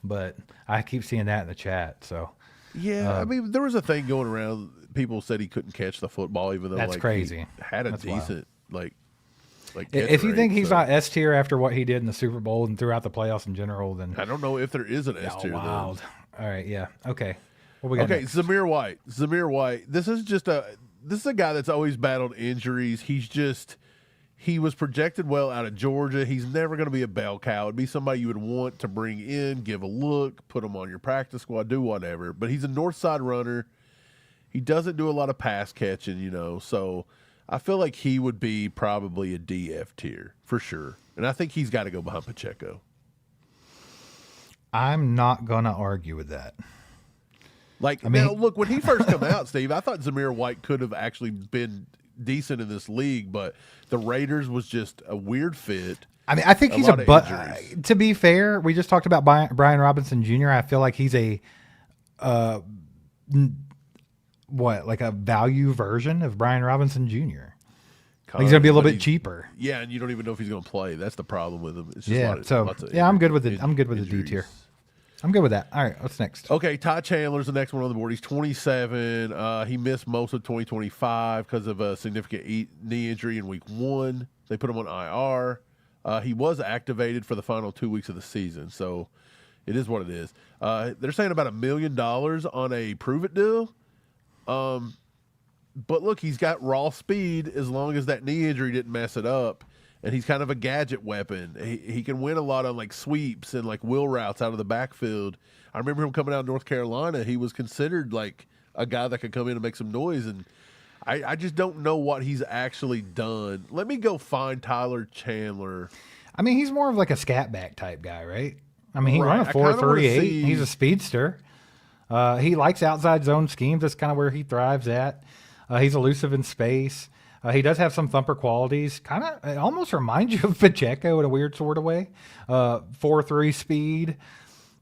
But I keep seeing that in the chat. So Yeah, I mean, there was a thing going around people said he couldn't catch the football, even though That's crazy. He had a That's wild. decent like If you catch think rate, he's so. not S tier after what he did in the Super Bowl and throughout the playoffs in general, then I don't know if there is an S oh, tier. wild. All right, yeah, okay. What we got Okay, next? Zamir White. This is a guy that's always battled injuries. He was projected well out of Georgia. He's never going to be a bell cow. It'd be somebody you would want to bring in, give a look, put him on your practice squad, do whatever. But he's a north side runner. He doesn't do a lot of pass catching, so I feel like he would be probably a DF tier for sure. And I think he's got to go behind Pacheco. I'm not going to argue with that. Now, look, when he first come out, Steve, I thought Zamir White could have actually been decent in this league, but the Raiders was just a weird fit. I mean, I think he's lot of injuries. to be fair, we just talked about Brian Robinson Jr. I feel like he's a like a value version of Brian Robinson Jr. Like he's going to be a little bit cheaper. Yeah, and you don't even know if he's going to play. That's the problem with him. It's just Yeah, I'm good with it. I'm good with the D tier. I'm good with that. All right, what's next? Okay, Ty Chandler's the next one on the board. He's 27. He missed most of 2025 because of a significant knee injury in week 1. They put him on IR. He was activated for the final 2 weeks of the season, so it is what it is. They're saying about $1 million on a prove-it deal. But look, he's got raw speed as long as that knee injury didn't mess it up. And he's kind of a gadget weapon. He can win a lot on like sweeps and like wheel routes out of the backfield. I remember him coming out of North Carolina. He was considered like a guy that could come in and make some noise. And I just don't know what he's actually done. Let me go find Tyler Chandler. I mean, he's more of like a scat back type guy, right? I mean, he Right. runs a I kinda wanna 4.38. see- He's a speedster. He likes outside zone schemes. That's kind of where he thrives at. He's elusive in space. He does have some thumper qualities. Kind of, it almost reminds you of Pacheco in a weird sort of way. 4.3 speed.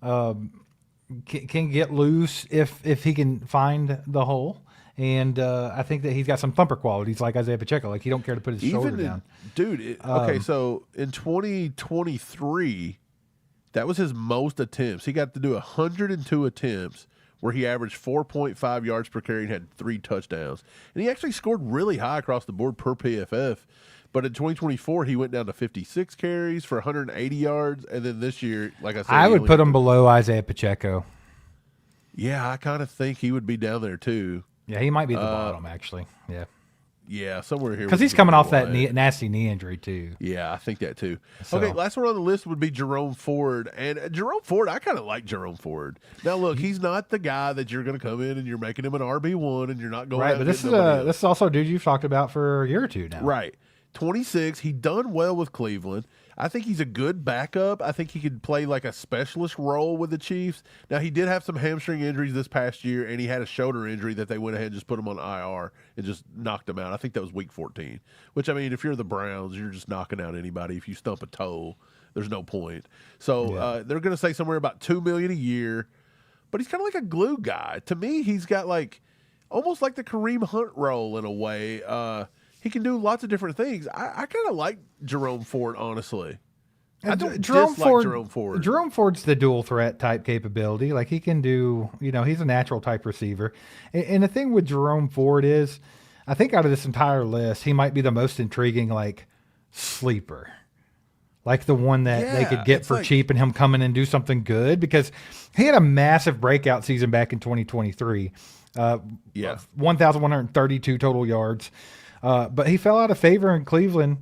Can get loose if he can find the hole. And I think that he's got some thumper qualities like Isaiah Pacheco. Like he don't care to put his shoulder down. Dude, okay, so in 2023, that was his most attempts. He got to do 102 attempts where he averaged 4.5 yards per carry and had 3 touchdowns. And he actually scored really high across the board per PFF. But in 2024, he went down to 56 carries for 180 yards. And then this year, like I said, I would put him below Isaiah Pacheco. Yeah, I kind of think he would be down there too. Yeah, he might be at the bottom, actually. Yeah. Yeah, somewhere here. Because he's coming off that nasty knee injury, too. Yeah, I think that too. So- Okay, last one on the list would be Jerome Ford. And Jerome Ford, I kind of like Jerome Ford. Now, look, he's not the guy that you're going to come in and you're making him an RB1 and you're not going Right, out but and this getting nobody else. is also a dude you've talked about for a year or two now. Right. 26. He done well with Cleveland. I think he's a good backup. I think he could play like a specialist role with the Chiefs. Now, he did have some hamstring injuries this past year, and he had a shoulder injury that they went ahead and just put him on IR and just knocked him out. I think that was week 14, which, I mean, if you're the Browns, you're just knocking out anybody. If you stump a toe, there's no point. So they're going to say somewhere about $2 million a year, but he's kind of like a glue guy. To me, he's got like almost like the Kareem Hunt role in a way. He can do lots of different things. I kind of like Jerome Ford, honestly. I don't dislike Jerome Ford. Jerome Ford's the dual threat type capability. Like he can do, he's a natural type receiver. And the thing with Jerome Ford is, I think out of this entire list, he might be the most intriguing, like sleeper. Like the one that they could get for cheap and him come in and do something good because he had a massive breakout season back in 2023. 1,132 total yards. But he fell out of favor in Cleveland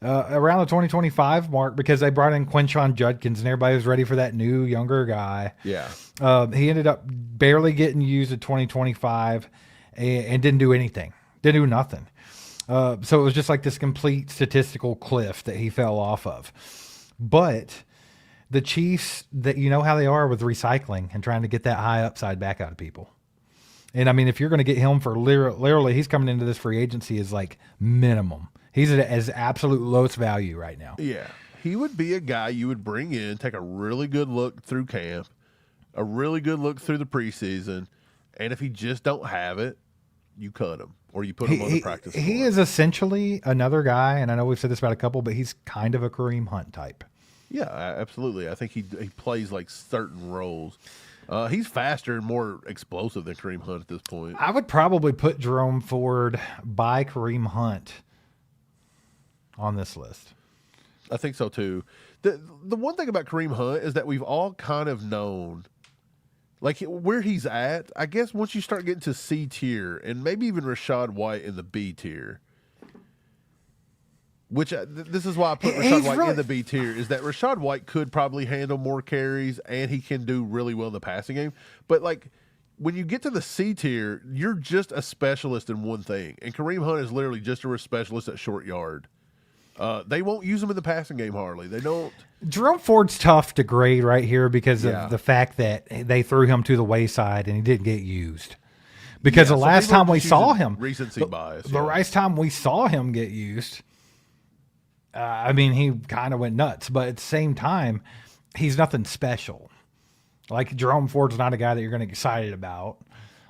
around the 2025 mark because they brought in Quinshon Judkins and everybody was ready for that new, younger guy. Yeah. He ended up barely getting used in 2025 and didn't do anything. Didn't do nothing. So it was just like this complete statistical cliff that he fell off of. But the Chiefs, that how they are with recycling and trying to get that high upside back out of people. And I mean, if you're going to get him for literally, he's coming into this free agency as like minimum. He's at his absolute lowest value right now. Yeah. He would be a guy you would bring in, take a really good look through camp, a really good look through the preseason, and if he just don't have it, you cut him or you put him on the practice squad. He is essentially another guy, and I know we've said this about a couple, but he's kind of a Kareem Hunt type. Yeah, absolutely. I think he plays like certain roles. He's faster and more explosive than Kareem Hunt at this point. I would probably put Jerome Ford by Kareem Hunt on this list. I think so too. The one thing about Kareem Hunt is that we've all kind of known, like where he's at. I guess once you start getting to C tier and maybe even Rashad White in the B tier, which this is why I put Rashad White in the B tier, is that Rashad White could probably handle more carries and he can do really well in the passing game. But like when you get to the C tier, you're just a specialist in one thing, and Kareem Hunt is literally just a specialist at short yard. They won't use him in the passing game hardly. They don't. Jerome Ford's tough to grade right here because of the fact that they threw him to the wayside and he didn't get used. Because the last time we saw him, recency bias. The last time we saw him get used, I mean, he kind of went nuts. But at the same time, he's nothing special. Like Jerome Ford's not a guy that you're going to get excited about.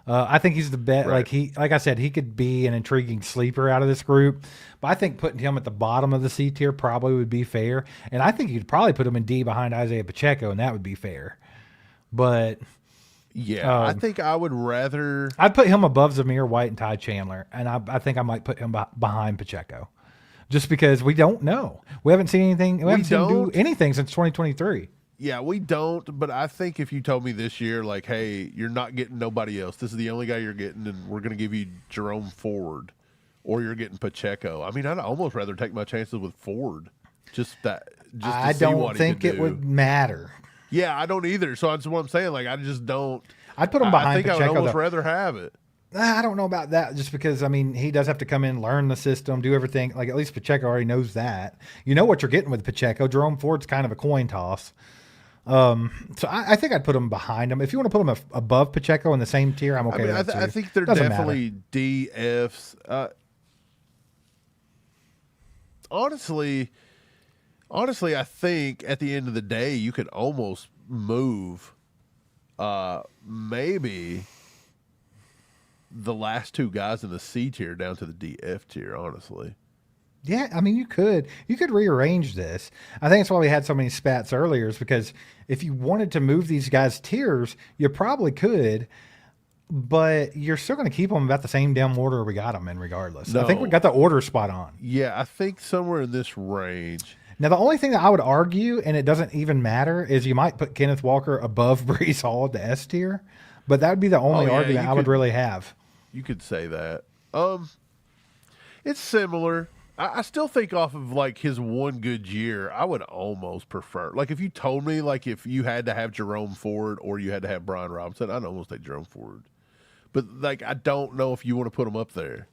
I think he's the best. Right. Like I said, he could be an intriguing sleeper out of this group. But I think putting him at the bottom of the C tier probably would be fair. And I think you'd probably put him in D behind Isaiah Pacheco, and that would be fair. But yeah, I think I would rather. I'd put him above Zamir White and Ty Chandler, and I think I might put him behind Pacheco, just because we don't know. We haven't seen anything. We haven't seen him do anything since 2023. Yeah, we don't, but I think if you told me this year, like, hey, you're not getting nobody else. This is the only guy you're getting, and we're going to give you Jerome Ford, or you're getting Pacheco. I mean, I'd almost rather take my chances with Ford. I don't think it would matter. Yeah, I don't either. So that's what I'm saying. Like, I just don't. I'd put him behind Pacheco. I would almost rather have it. I don't know about that, just because, I mean, he does have to come in, learn the system, do everything. Like, at least Pacheco already knows that. You know what you're getting with Pacheco. Jerome Ford's kind of a coin toss. So I think I'd put him behind him. If you want to put him above Pacheco in the same tier, I'm okay with that. I think they're definitely DFs. Honestly, I think at the end of the day, you could almost move maybe the last two guys in the C tier down to the DF tier, honestly. Yeah, I mean, you could rearrange this. I think that's why we had so many spats earlier, is because if you wanted to move these guys' tiers, you probably could, but you're still going to keep them about the same damn order we got them in regardless. I think we got the order spot on. Yeah, I think somewhere in this range. Now, the only thing that I would argue, and it doesn't even matter, is you might put Kenneth Walker above Breece Hall at the S tier, but that would be the only argument I would really have. You could say that. It's similar. I still think off of like his one good year, I would almost prefer. Like if you told me like if you had to have Jerome Ford or you had to have Brian Robinson, I'd almost take Jerome Ford. But like I don't know if you want to put him up there.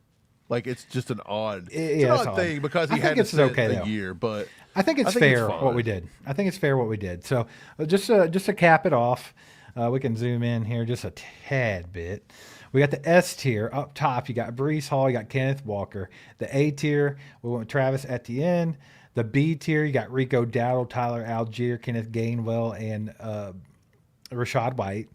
Like it's just an odd, thing because he had to sit the year. But I think it's fair what we did. I think it's fair what we did. So just to cap it off, we can zoom in here just a tad bit. We got the S tier up top. You got Breece Hall. You got Kenneth Walker. The A tier, we went with Travis Etienne. The B tier, you got Rico Dowdle, Tyler Algier, Kenneth Gainwell, and Rashad White.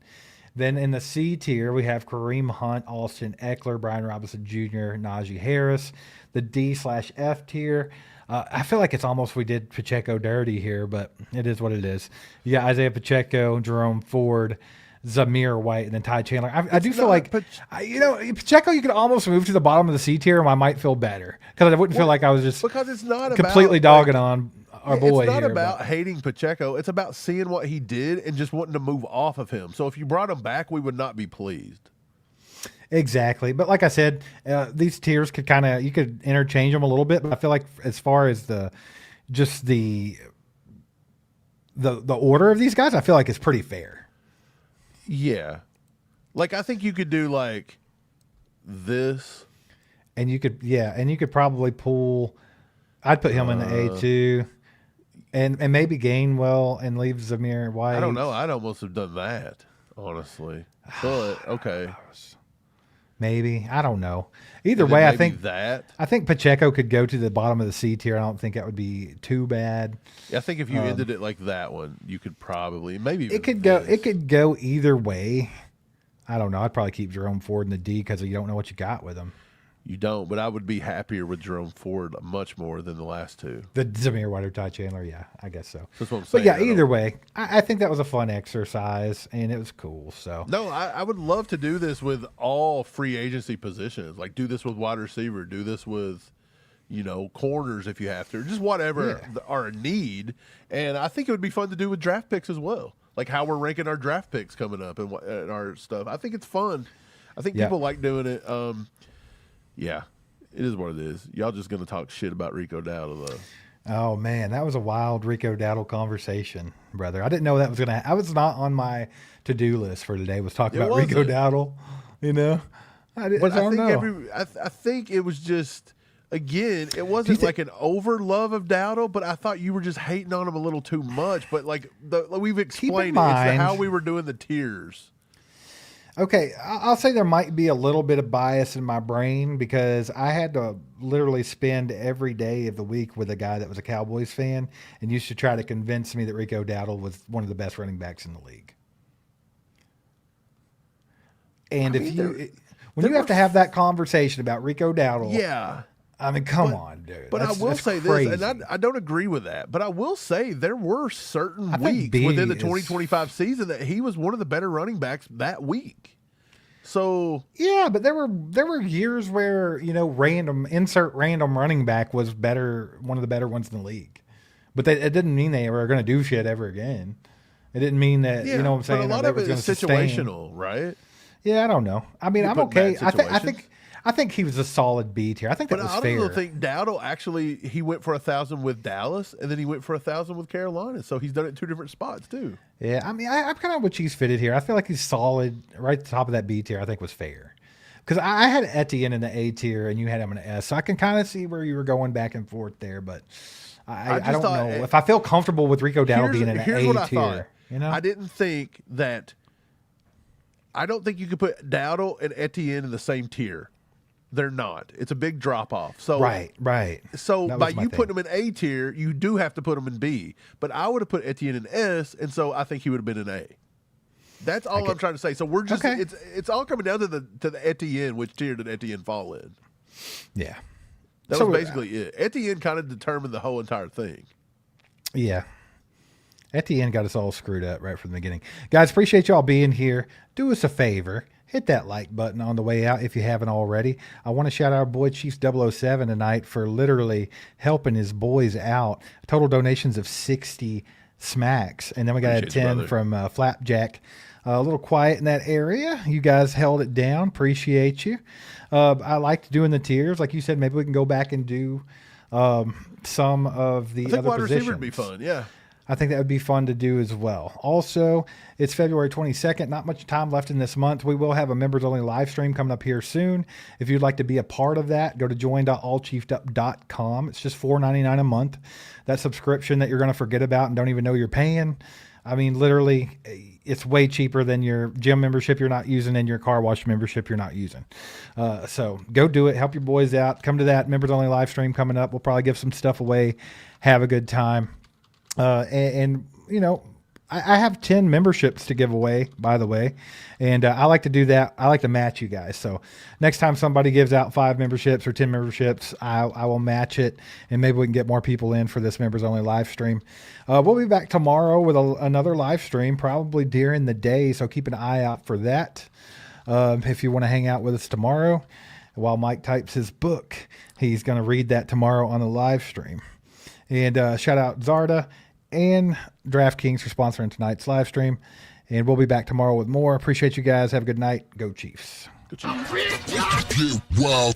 Then in the C tier, we have Kareem Hunt, Austin Eckler, Brian Robinson Jr., Najee Harris. The D/F tier, I feel like it's almost we did Pacheco dirty here, but it is what it is. You got Isaiah Pacheco, Jerome Ford, Zamir White, and then Ty Chandler. I do feel like, Pacheco, you could almost move to the bottom of the C tier, and I might feel better because I wouldn't feel like I was just because it's not completely dogging on our boy. It's not here, about hating Pacheco. It's about seeing what he did and just wanting to move off of him. So if you brought him back, we would not be pleased. Exactly. But like I said, these tiers could you could interchange them a little bit. But I feel like as far as the order of these guys, I feel like it's pretty fair. Yeah. Like I think you could do like this. And you could probably pull, I'd put him in the A too. And maybe Gainwell and leave Zamir White. I don't know. I'd almost have done that, honestly. But okay. Maybe. I don't know. Either way, I think Pacheco could go to the bottom of the C tier. I don't think that would be too bad. Yeah, I think if you ended it like that one, you could probably it could go either way. I don't know. I'd probably keep Jerome Ford in the D because you don't know what you got with him. You don't, but I would be happier with Jerome Ford much more than the last two. The Zamir White or Ty Chandler, yeah, I guess so. That's what I'm But saying. yeah, I don't- either way, I think that was a fun exercise, and it was cool. So No, I would love to do this with all free agency positions. Like do this with wide receiver, do this with, corners if you have to, just whatever are a need. And I think it would be fun to do with draft picks as well. Like how we're ranking our draft picks coming up and our stuff. I think it's fun. I think people like doing it. Yeah, it is what it is. Y'all just going to talk shit about Rico Dowdle, though. Oh man, that was a wild Rico Dowdle conversation, brother. I didn't know that was gonna. I was not on my to-do list for today. Was talking about Rico Dowdle, I don't know. I think it was just again, it wasn't like an over love of Dowdle, but I thought you were just hating on him a little too much. But like we've explained, it's how we were doing the tiers. Okay, I'll say there might be a little bit of bias in my brain because I had to literally spend every day of the week with a guy that was a Cowboys fan and used to try to convince me that Rico Dowdle was one of the best running backs in the league. And when you have to have that conversation about Rico Dowdle, I mean, come on, dude. But I will say crazy. this, and I don't agree with that, but I will say there were certain I think weeks B within the is- 2025 season that he was one of the better running backs that week. So yeah, but there were years where random running back was better, one of the better ones in the league. But it didn't mean they were going to do shit ever again. It didn't mean that what I'm saying. But a lot they of was it gonna is sustain. situational, right? Yeah, I don't know. I mean, You I'm put okay. bad situations. I think he was a solid B tier. I think that But was I fair. also think Dowdle actually he went for 1,000 with Dallas, and then he went for 1,000 with Carolina. So he's done it in two different spots too. Yeah, I mean, I'm kind of with Chiefs fitted here. I feel like he's solid. Right at the top of that B tier, I think was fair. Because I had Etienne in the A tier, and you had him in the S, so I can kind of see where you were going back and forth there. But I just don't thought know if I feel comfortable with Rico Dowdle being in the here's A what I tier. thought. I didn't think that. I don't think you could put Dowdle and Etienne in the same tier. They're not. It's a big drop off. So right. So That by was my you thing. putting them in A tier, you do have to put them in B. But I would have put Etienne in S, and so I think he would have been in A. That's all I'm trying to say. So we're just Okay. it's all coming down to the Etienne. Which tier did Etienne fall in? Yeah. That So, was basically it. Etienne kind of determined the whole entire thing. Yeah. Etienne got us all screwed up right from the beginning. Guys, appreciate y'all being here. Do us a favor. Hit that like button on the way out if you haven't already. I want to shout out our boy Chiefs 007 tonight for literally helping his boys out. Total donations of 60 smacks. And then we got a Appreciate you, 10 brother. from Flapjack. A little quiet in that area. You guys held it down. Appreciate you. I liked doing the tiers. Like you said, maybe we can go back and do some of the I think other wide positions. receiver would be fun. Yeah. I think that would be fun to do as well. Also, it's February 22nd. Not much time left in this month. We will have a members-only live stream coming up here soon. If you'd like to be a part of that, go to join.allchiefedup.com. It's just $4.99 a month. That subscription that you're going to forget about and don't even know you're paying. I mean, literally, it's way cheaper than your gym membership you're not using and your car wash membership you're not using. So go do it. Help your boys out. Come to that members-only live stream coming up. We'll probably give some stuff away. Have a good time. And I have 10 memberships to give away, by the way. And I like to do that. I like to match you guys. So next time somebody gives out 5 memberships or 10 memberships, I will match it. And maybe we can get more people in for this members only live stream. We'll be back tomorrow with another live stream, probably during the day. So keep an eye out for that. If you want to hang out with us tomorrow, while Mike types his book, he's going to read that tomorrow on the live stream. And shout out Zarda and DraftKings for sponsoring tonight's live stream. And we'll be back tomorrow with more. Appreciate you guys. Have a good night. Go Chiefs. Good job. Get wild.